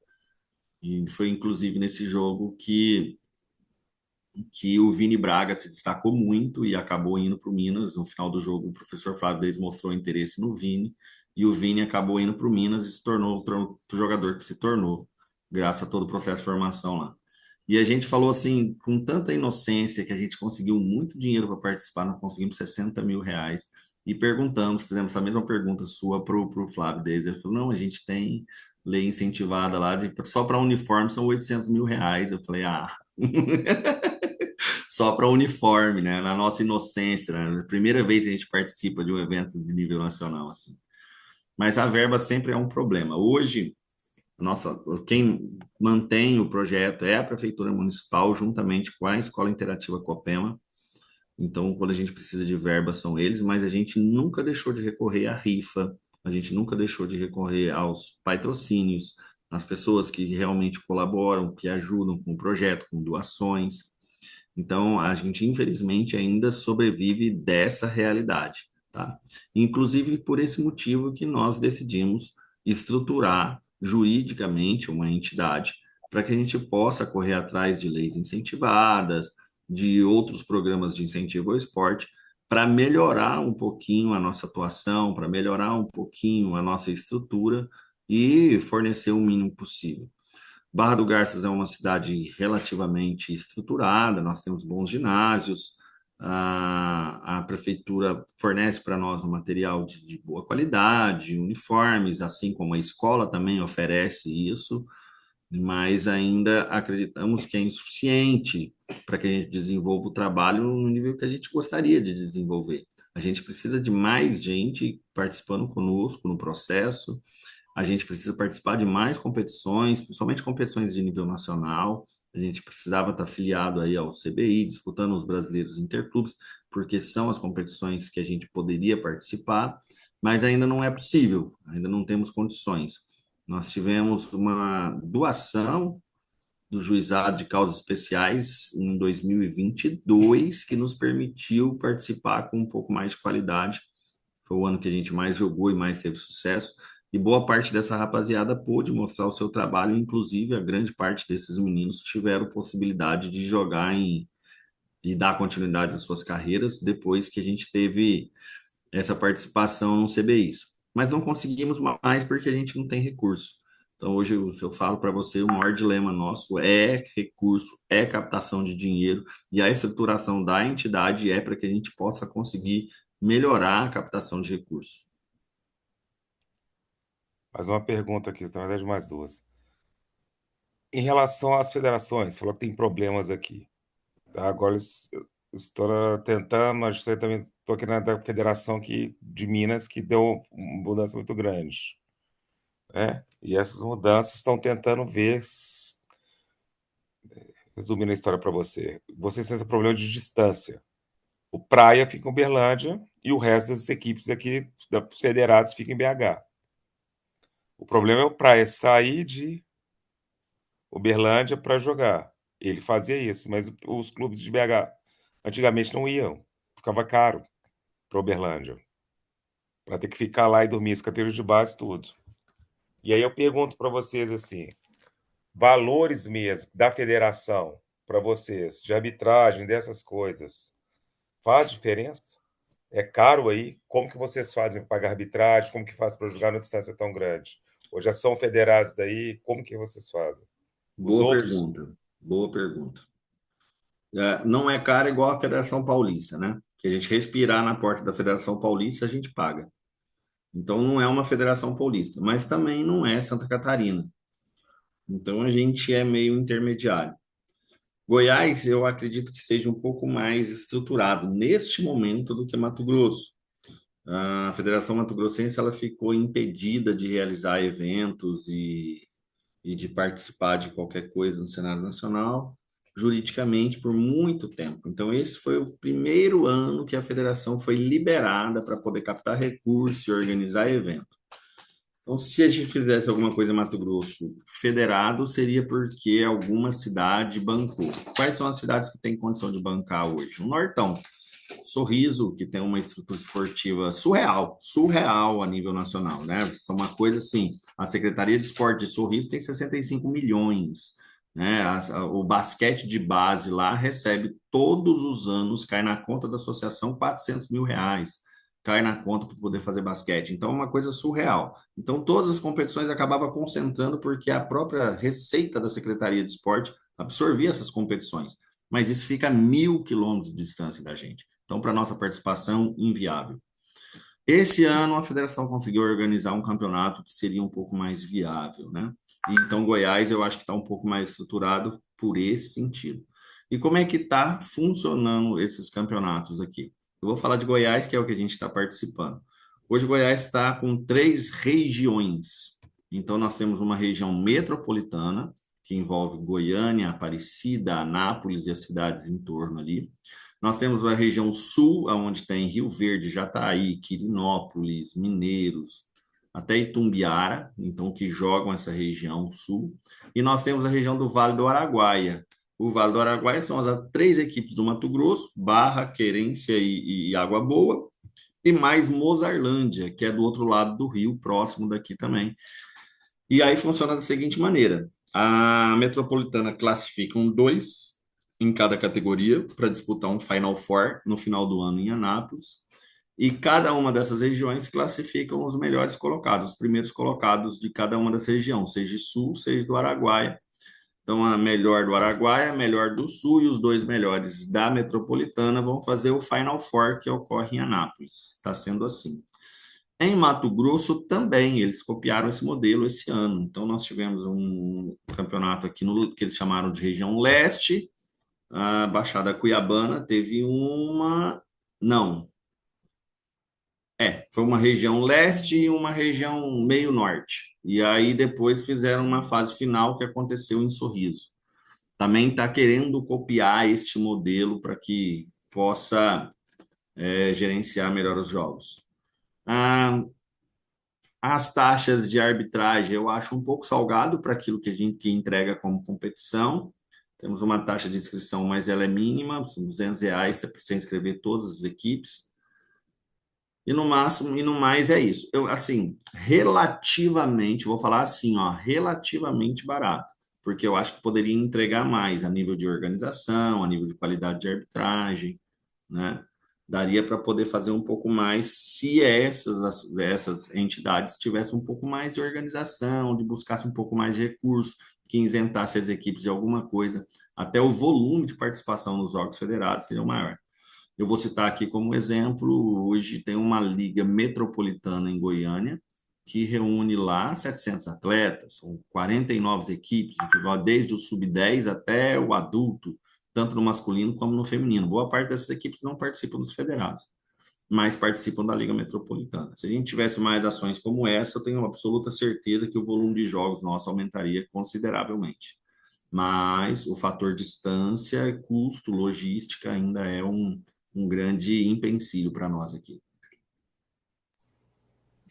e foi inclusive nesse jogo que o Vini Braga se destacou muito e acabou indo para o Minas. No final do jogo, o professor Flávio Davis mostrou interesse no Vini, e o Vini acabou indo para o Minas e se tornou o jogador que se tornou, graças a todo o processo de formação lá. E a gente falou assim, com tanta inocência, que a gente conseguiu muito dinheiro para participar, nós conseguimos 60 mil reais. E perguntamos, fizemos a mesma pergunta sua para o Flávio Davis. Ele falou: não, a gente tem lei incentivada lá, só para uniforme são 800 mil reais. Eu falei: ah, só para uniforme, né? Na nossa inocência, né? Primeira vez que a gente participa de um evento de nível nacional, assim. Mas a verba sempre é um problema. Hoje, nossa, quem mantém o projeto é a Prefeitura Municipal, juntamente com a Escola Interativa Copema. Então, quando a gente precisa de verba, são eles, mas a gente nunca deixou de recorrer à rifa, a gente nunca deixou de recorrer aos patrocínios, às pessoas que realmente colaboram, que ajudam com o projeto, com doações. Então, a gente, infelizmente, ainda sobrevive dessa realidade, tá? Inclusive, por esse motivo que nós decidimos estruturar juridicamente uma entidade para que a gente possa correr atrás de leis incentivadas, de outros programas de incentivo ao esporte, para melhorar um pouquinho a nossa atuação, para melhorar um pouquinho a nossa estrutura e fornecer o mínimo possível. Barra do Garças é uma cidade relativamente estruturada, nós temos bons ginásios, a prefeitura fornece para nós um material de boa qualidade, uniformes, assim como a escola também oferece isso, mas ainda acreditamos que é insuficiente para que a gente desenvolva o trabalho no nível que a gente gostaria de desenvolver. A gente precisa de mais gente participando conosco no processo, a gente precisa participar de mais competições, principalmente competições de nível nacional. A gente precisava estar afiliado aí ao CBI, disputando os brasileiros interclubes, porque são as competições que a gente poderia participar, mas ainda não é possível, ainda não temos condições. Nós tivemos uma doação do Juizado de Causas Especiais em 2022, que nos permitiu participar com um pouco mais de qualidade. Foi o ano que a gente mais jogou e mais teve sucesso. E boa parte dessa rapaziada pôde mostrar o seu trabalho, inclusive a grande parte desses meninos tiveram possibilidade de jogar e dar continuidade às suas carreiras depois que a gente teve essa participação no CBIs. Mas não conseguimos mais porque a gente não tem recurso. Então, hoje, eu falo para você, o maior dilema nosso é recurso, é captação de dinheiro, e a estruturação da entidade é para que a gente possa conseguir melhorar a captação de recursos. Mais uma pergunta aqui, na verdade, mais duas. Em relação às federações, você falou que tem problemas aqui. Tá? Agora, estou tentando, mas eu também estou aqui na da federação de Minas, que deu uma mudança muito grande. Né? E essas mudanças estão tentando ver, resumindo a história para você, vocês têm esse problema de distância. O Praia fica em Uberlândia e o resto das equipes aqui, dos federados, fica em BH. O problema é o Praia sair de Uberlândia para jogar. Ele fazia isso, mas os clubes de BH antigamente não iam. Ficava caro para Uberlândia. Para ter que ficar lá e dormir, as categorias de base, tudo. E aí eu pergunto para vocês assim, valores mesmo da federação para vocês, de arbitragem, dessas coisas, faz diferença? É caro aí? Como que vocês fazem para pagar arbitragem? Como que faz para jogar numa distância tão grande? Ou já são federados daí? Como que vocês fazem? Os Boa outros? pergunta, boa pergunta. Não é caro igual a Federação Paulista, né? Que a gente respirar na porta da Federação Paulista, a gente paga. Então, não é uma Federação Paulista, mas também não é Santa Catarina. Então, a gente é meio intermediário. Goiás, eu acredito que seja um pouco mais estruturado neste momento do que Mato Grosso. A Federação Mato Grossense ela ficou impedida de realizar eventos e de participar de qualquer coisa no cenário nacional, juridicamente, por muito tempo. Então, esse foi o primeiro ano que a federação foi liberada para poder captar recursos e organizar evento. Então, se a gente fizesse alguma coisa em Mato Grosso federado, seria porque alguma cidade bancou. Quais são as cidades que têm condição de bancar hoje? O Nortão, Sorriso, que tem uma estrutura esportiva surreal, surreal a nível nacional, né? São uma coisa assim, a Secretaria de Esporte de Sorriso tem 65 milhões, né? O basquete de base lá recebe todos os anos, cai na conta da associação R$ 400 mil, cai na conta para poder fazer basquete. Então, é uma coisa surreal. Então, todas as competições acabavam concentrando porque a própria receita da Secretaria de Esporte absorvia essas competições. Mas isso fica a 1.000 quilômetros de distância da gente. Então, para nossa participação, inviável. Esse ano, a federação conseguiu organizar um campeonato que seria um pouco mais viável, né? E, então, Goiás, eu acho que está um pouco mais estruturado por esse sentido. E como é que está funcionando esses campeonatos aqui? Eu vou falar de Goiás, que é o que a gente está participando. Hoje, Goiás está com 3 regiões. Então, nós temos uma região metropolitana, que envolve Goiânia, Aparecida, Anápolis e as cidades em torno ali. Nós temos a região sul, onde tem Rio Verde, Jataí, Quirinópolis, Mineiros, até Itumbiara, então que jogam essa região sul. E nós temos a região do Vale do Araguaia. O Vale do Araguaia são as 3 equipes do Mato Grosso, Barra, Querência e Água Boa, e mais Mozarlândia, que é do outro lado do rio, próximo daqui também. E aí funciona da seguinte maneira: a Metropolitana classificam 2 em cada categoria para disputar um Final Four no final do ano em Anápolis. E cada uma dessas regiões classificam os melhores colocados, os primeiros colocados de cada uma dessas regiões, seja Sul, seja do Araguaia. Então, a melhor do Araguaia, a melhor do Sul e os 2 melhores da Metropolitana vão fazer o Final Four que ocorre em Anápolis. Está sendo assim. Em Mato Grosso também, eles copiaram esse modelo esse ano. Então, nós tivemos um campeonato aqui no que eles chamaram de região leste. A Baixada Cuiabana teve uma. Não, foi uma região leste e uma região meio norte. E aí depois fizeram uma fase final que aconteceu em Sorriso. Também está querendo copiar este modelo para que possa gerenciar melhor os jogos. Ah, As taxas de arbitragem eu acho um pouco salgado para aquilo que a gente entrega como competição. Temos uma taxa de inscrição, mas ela é mínima, são R$ 200 para você inscrever todas as equipes. E no máximo, e no mais é isso. Eu, assim, relativamente, vou falar assim, ó, relativamente barato, porque eu acho que poderia entregar mais a nível de organização, a nível de qualidade de arbitragem, né? Daria para poder fazer um pouco mais se essas entidades tivessem um pouco mais de organização, de buscasse um pouco mais de recurso, que isentasse as equipes de alguma coisa, até o volume de participação nos órgãos federados seria maior. Eu vou citar aqui como exemplo, hoje tem uma liga metropolitana em Goiânia, que reúne lá 700 atletas, são 49 equipes, que vão desde o sub-10 até o adulto, tanto no masculino como no feminino. Boa parte dessas equipes não participam dos federados, mas participam da Liga Metropolitana. Se a gente tivesse mais ações como essa, eu tenho absoluta certeza que o volume de jogos nosso aumentaria consideravelmente. Mas o fator distância, custo, logística ainda é um grande empecilho para nós aqui.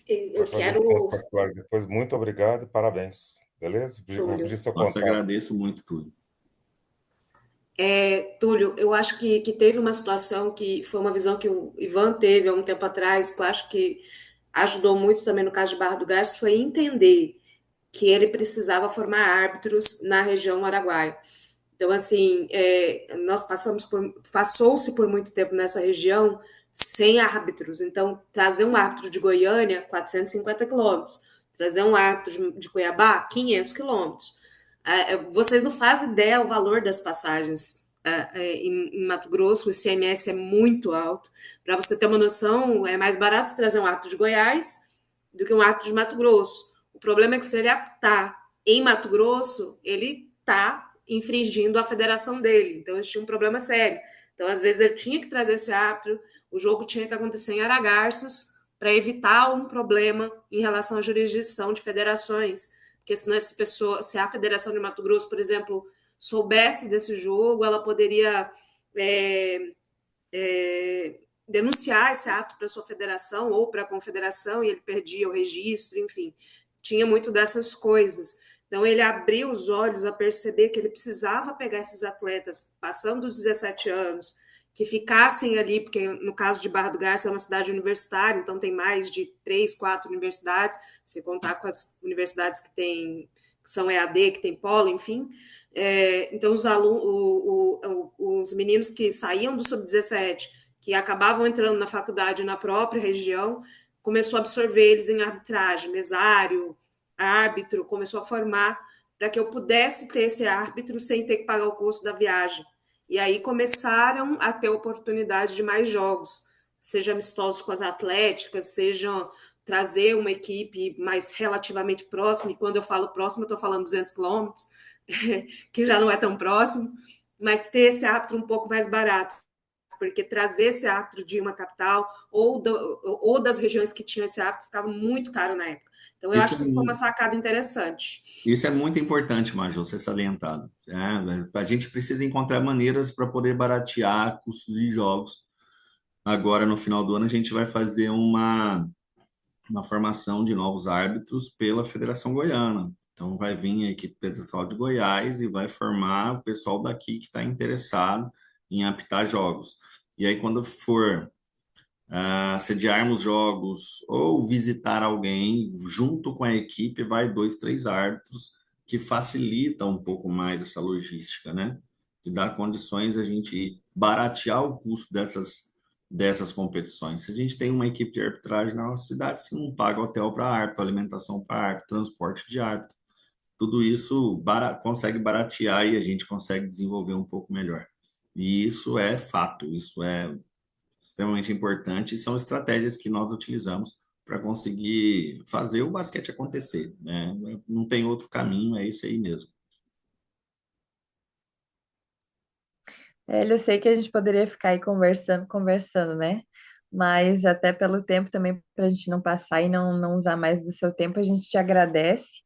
Eu Pode fazer os pontos quero, particulares depois. Muito obrigado e parabéns. Beleza? Vou Túlio. pedir seu Nossa, contato. agradeço muito tudo. Túlio, eu acho que teve uma situação que foi uma visão que o Ivan teve há um tempo atrás, que eu acho que ajudou muito também no caso de Barra do Garças, foi entender que ele precisava formar árbitros na região araguaia. Então, assim, nós passou-se por muito tempo nessa região sem árbitros. Então, trazer um árbitro de Goiânia, 450 quilômetros. Trazer um árbitro de Cuiabá, 500 quilômetros. Vocês não fazem ideia o valor das passagens. Em Mato Grosso, o ICMS é muito alto. Para você ter uma noção, é mais barato trazer um árbitro de Goiás do que um árbitro de Mato Grosso. O problema é que se ele apitar em Mato Grosso, ele está infringindo a federação dele. Então, eles tinham um problema sério. Então, às vezes, ele tinha que trazer esse árbitro, o jogo tinha que acontecer em Aragarças para evitar um problema em relação à jurisdição de federações. Porque senão, se a Federação de Mato Grosso, por exemplo, soubesse desse jogo, ela poderia denunciar esse ato para a sua federação ou para a confederação e ele perdia o registro, enfim, tinha muito dessas coisas. Então, ele abriu os olhos a perceber que ele precisava pegar esses atletas passando dos 17 anos, que ficassem ali, porque no caso de Barra do Garça é uma cidade universitária, então tem mais de 3, 4 universidades, se contar com as universidades que são EAD, que tem polo, enfim. Então, os meninos que saíam do sub-17, que acabavam entrando na faculdade na própria região, começou a absorver eles em arbitragem, mesário, árbitro, começou a formar para que eu pudesse ter esse árbitro sem ter que pagar o custo da viagem. E aí começaram a ter oportunidade de mais jogos, seja amistosos com as atléticas, seja trazer uma equipe mais relativamente próxima, e quando eu falo próximo, eu estou falando 200 quilômetros, que já não é tão próximo, mas ter esse árbitro um pouco mais barato, porque trazer esse árbitro de uma capital ou das regiões que tinham esse árbitro ficava muito caro na época. Então, eu Isso acho é, que isso foi uma sacada interessante. isso é muito importante, Major, ser salientado. A gente precisa encontrar maneiras para poder baratear custos de jogos. Agora, no final do ano, a gente vai fazer uma formação de novos árbitros pela Federação Goiana. Então, vai vir a equipe pessoal de Goiás e vai formar o pessoal daqui que está interessado em apitar jogos. E aí, quando for sediarmos jogos ou visitar alguém, junto com a equipe, vai 2, 3 árbitros, que facilita um pouco mais essa logística, né? E dá condições a gente baratear o custo dessas competições. Se a gente tem uma equipe de arbitragem na nossa cidade, se não paga hotel para árbitro, alimentação para árbitro, transporte de árbitro, tudo isso consegue baratear e a gente consegue desenvolver um pouco melhor. E isso é fato, isso é extremamente importante e são estratégias que nós utilizamos para conseguir fazer o basquete acontecer, né? Não tem outro caminho, é esse aí mesmo. Eu sei que a gente poderia ficar aí conversando, né? Mas até pelo tempo também, para a gente não passar e não usar mais do seu tempo, a gente te agradece.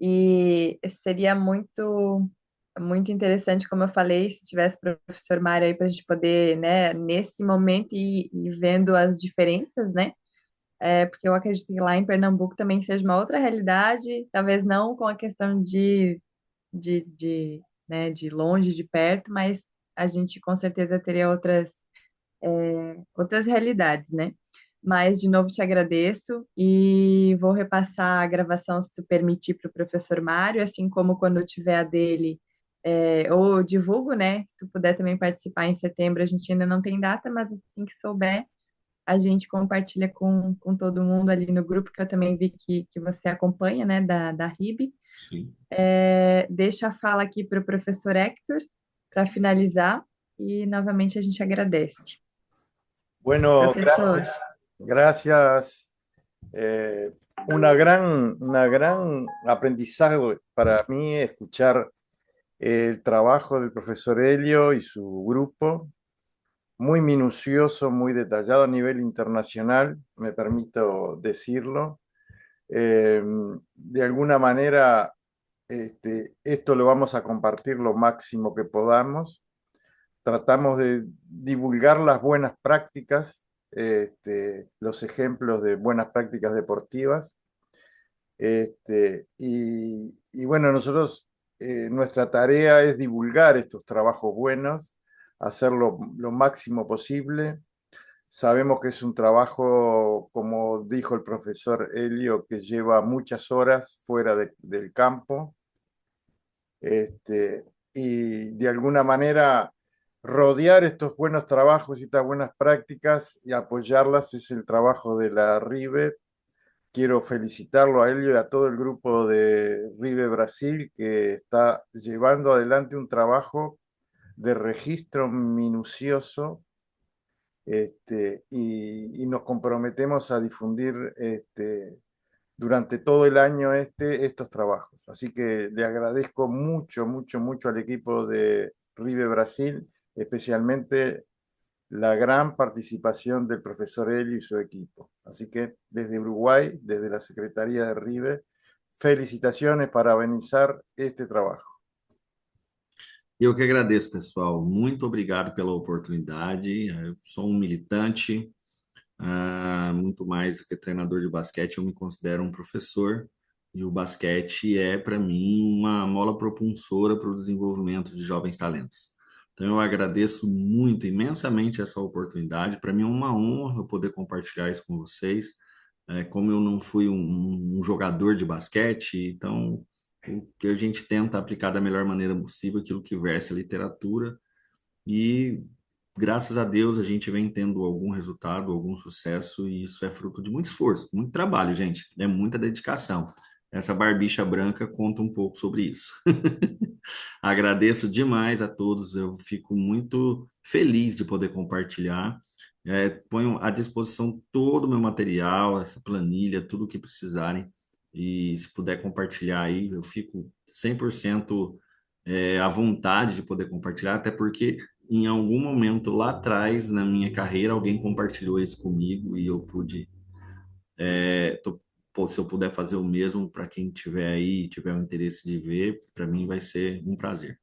E seria muito interessante, como eu falei, se tivesse o professor Mário aí para a gente poder, né, nesse momento ir vendo as diferenças, né? porque eu acredito que lá em Pernambuco também seja uma outra realidade, talvez não com a questão né, de longe, de perto, mas a gente com certeza teria outras realidades, né? Mas, de novo, te agradeço e vou repassar a gravação, se tu permitir, para o professor Mário, assim como quando eu tiver a dele, ou eu divulgo, né? Se tu puder também participar em setembro, a gente ainda não tem data, mas assim que souber, a gente compartilha com todo mundo ali no grupo, que eu também vi que você acompanha, né, da RIB. Sim. Deixo a fala aqui para o professor Hector, para finalizar, e novamente a gente agradece. Bueno, Professor, gracias. Eh, una gran aprendizaje para mí escuchar el trabajo del profesor Helio y su grupo, muy minucioso, muy detallado a nivel internacional, me permito decirlo. De alguna manera, esto lo vamos a compartir lo máximo que podamos. Tratamos de divulgar las buenas prácticas, los ejemplos de buenas prácticas deportivas. Y bueno, nosotros, nuestra tarea es divulgar estos trabajos buenos, hacerlo lo máximo posible. Sabemos que es un trabajo, como dijo el profesor Helio, que lleva muchas horas fuera del campo. Y de alguna manera rodear estos buenos trabajos y estas buenas prácticas y apoyarlas es el trabajo de la RIBE. Quiero felicitarlo a él y a todo el grupo de RIBE Brasil que está llevando adelante un trabajo de registro minucioso, y nos comprometemos a difundir durante todo el año estos trabajos. Así que le agradezco mucho, mucho, mucho al equipo de RIBE Brasil, especialmente la gran participación del profesor Eli y su equipo. Así que desde Uruguay, desde la Secretaría de RIBE, felicitaciones para avenizar este trabajo. Eu que agradeço, pessoal. Muito obrigado pela oportunidade. Eu sou um militante, muito mais do que treinador de basquete, eu me considero um professor, e o basquete é, para mim, uma mola propulsora para o desenvolvimento de jovens talentos. Então, eu agradeço muito, imensamente essa oportunidade. Para mim é uma honra poder compartilhar isso com vocês. Como eu não fui um jogador de basquete, então o que a gente tenta aplicar da melhor maneira possível aquilo que versa a literatura, e graças a Deus a gente vem tendo algum resultado, algum sucesso, e isso é fruto de muito esforço, muito trabalho, gente, é muita dedicação. Essa barbicha branca conta um pouco sobre isso. Agradeço demais a todos, eu fico muito feliz de poder compartilhar. Ponho à disposição todo o meu material, essa planilha, tudo o que precisarem, e se puder compartilhar aí, eu fico 100% à vontade de poder compartilhar, até porque em algum momento lá atrás, na minha carreira, alguém compartilhou isso comigo e eu pude. Se eu puder fazer o mesmo para quem tiver aí, tiver o interesse de ver, para mim vai ser um prazer.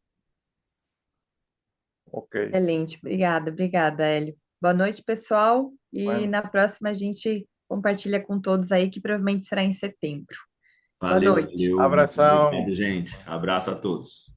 Ok. excelente. Obrigada, Hélio. Boa noite, pessoal. E Bueno. na próxima a gente compartilha com todos aí, que provavelmente será em setembro. Boa Valeu, noite. valeu. Muito Abração. obrigado, gente. Abraço a todos.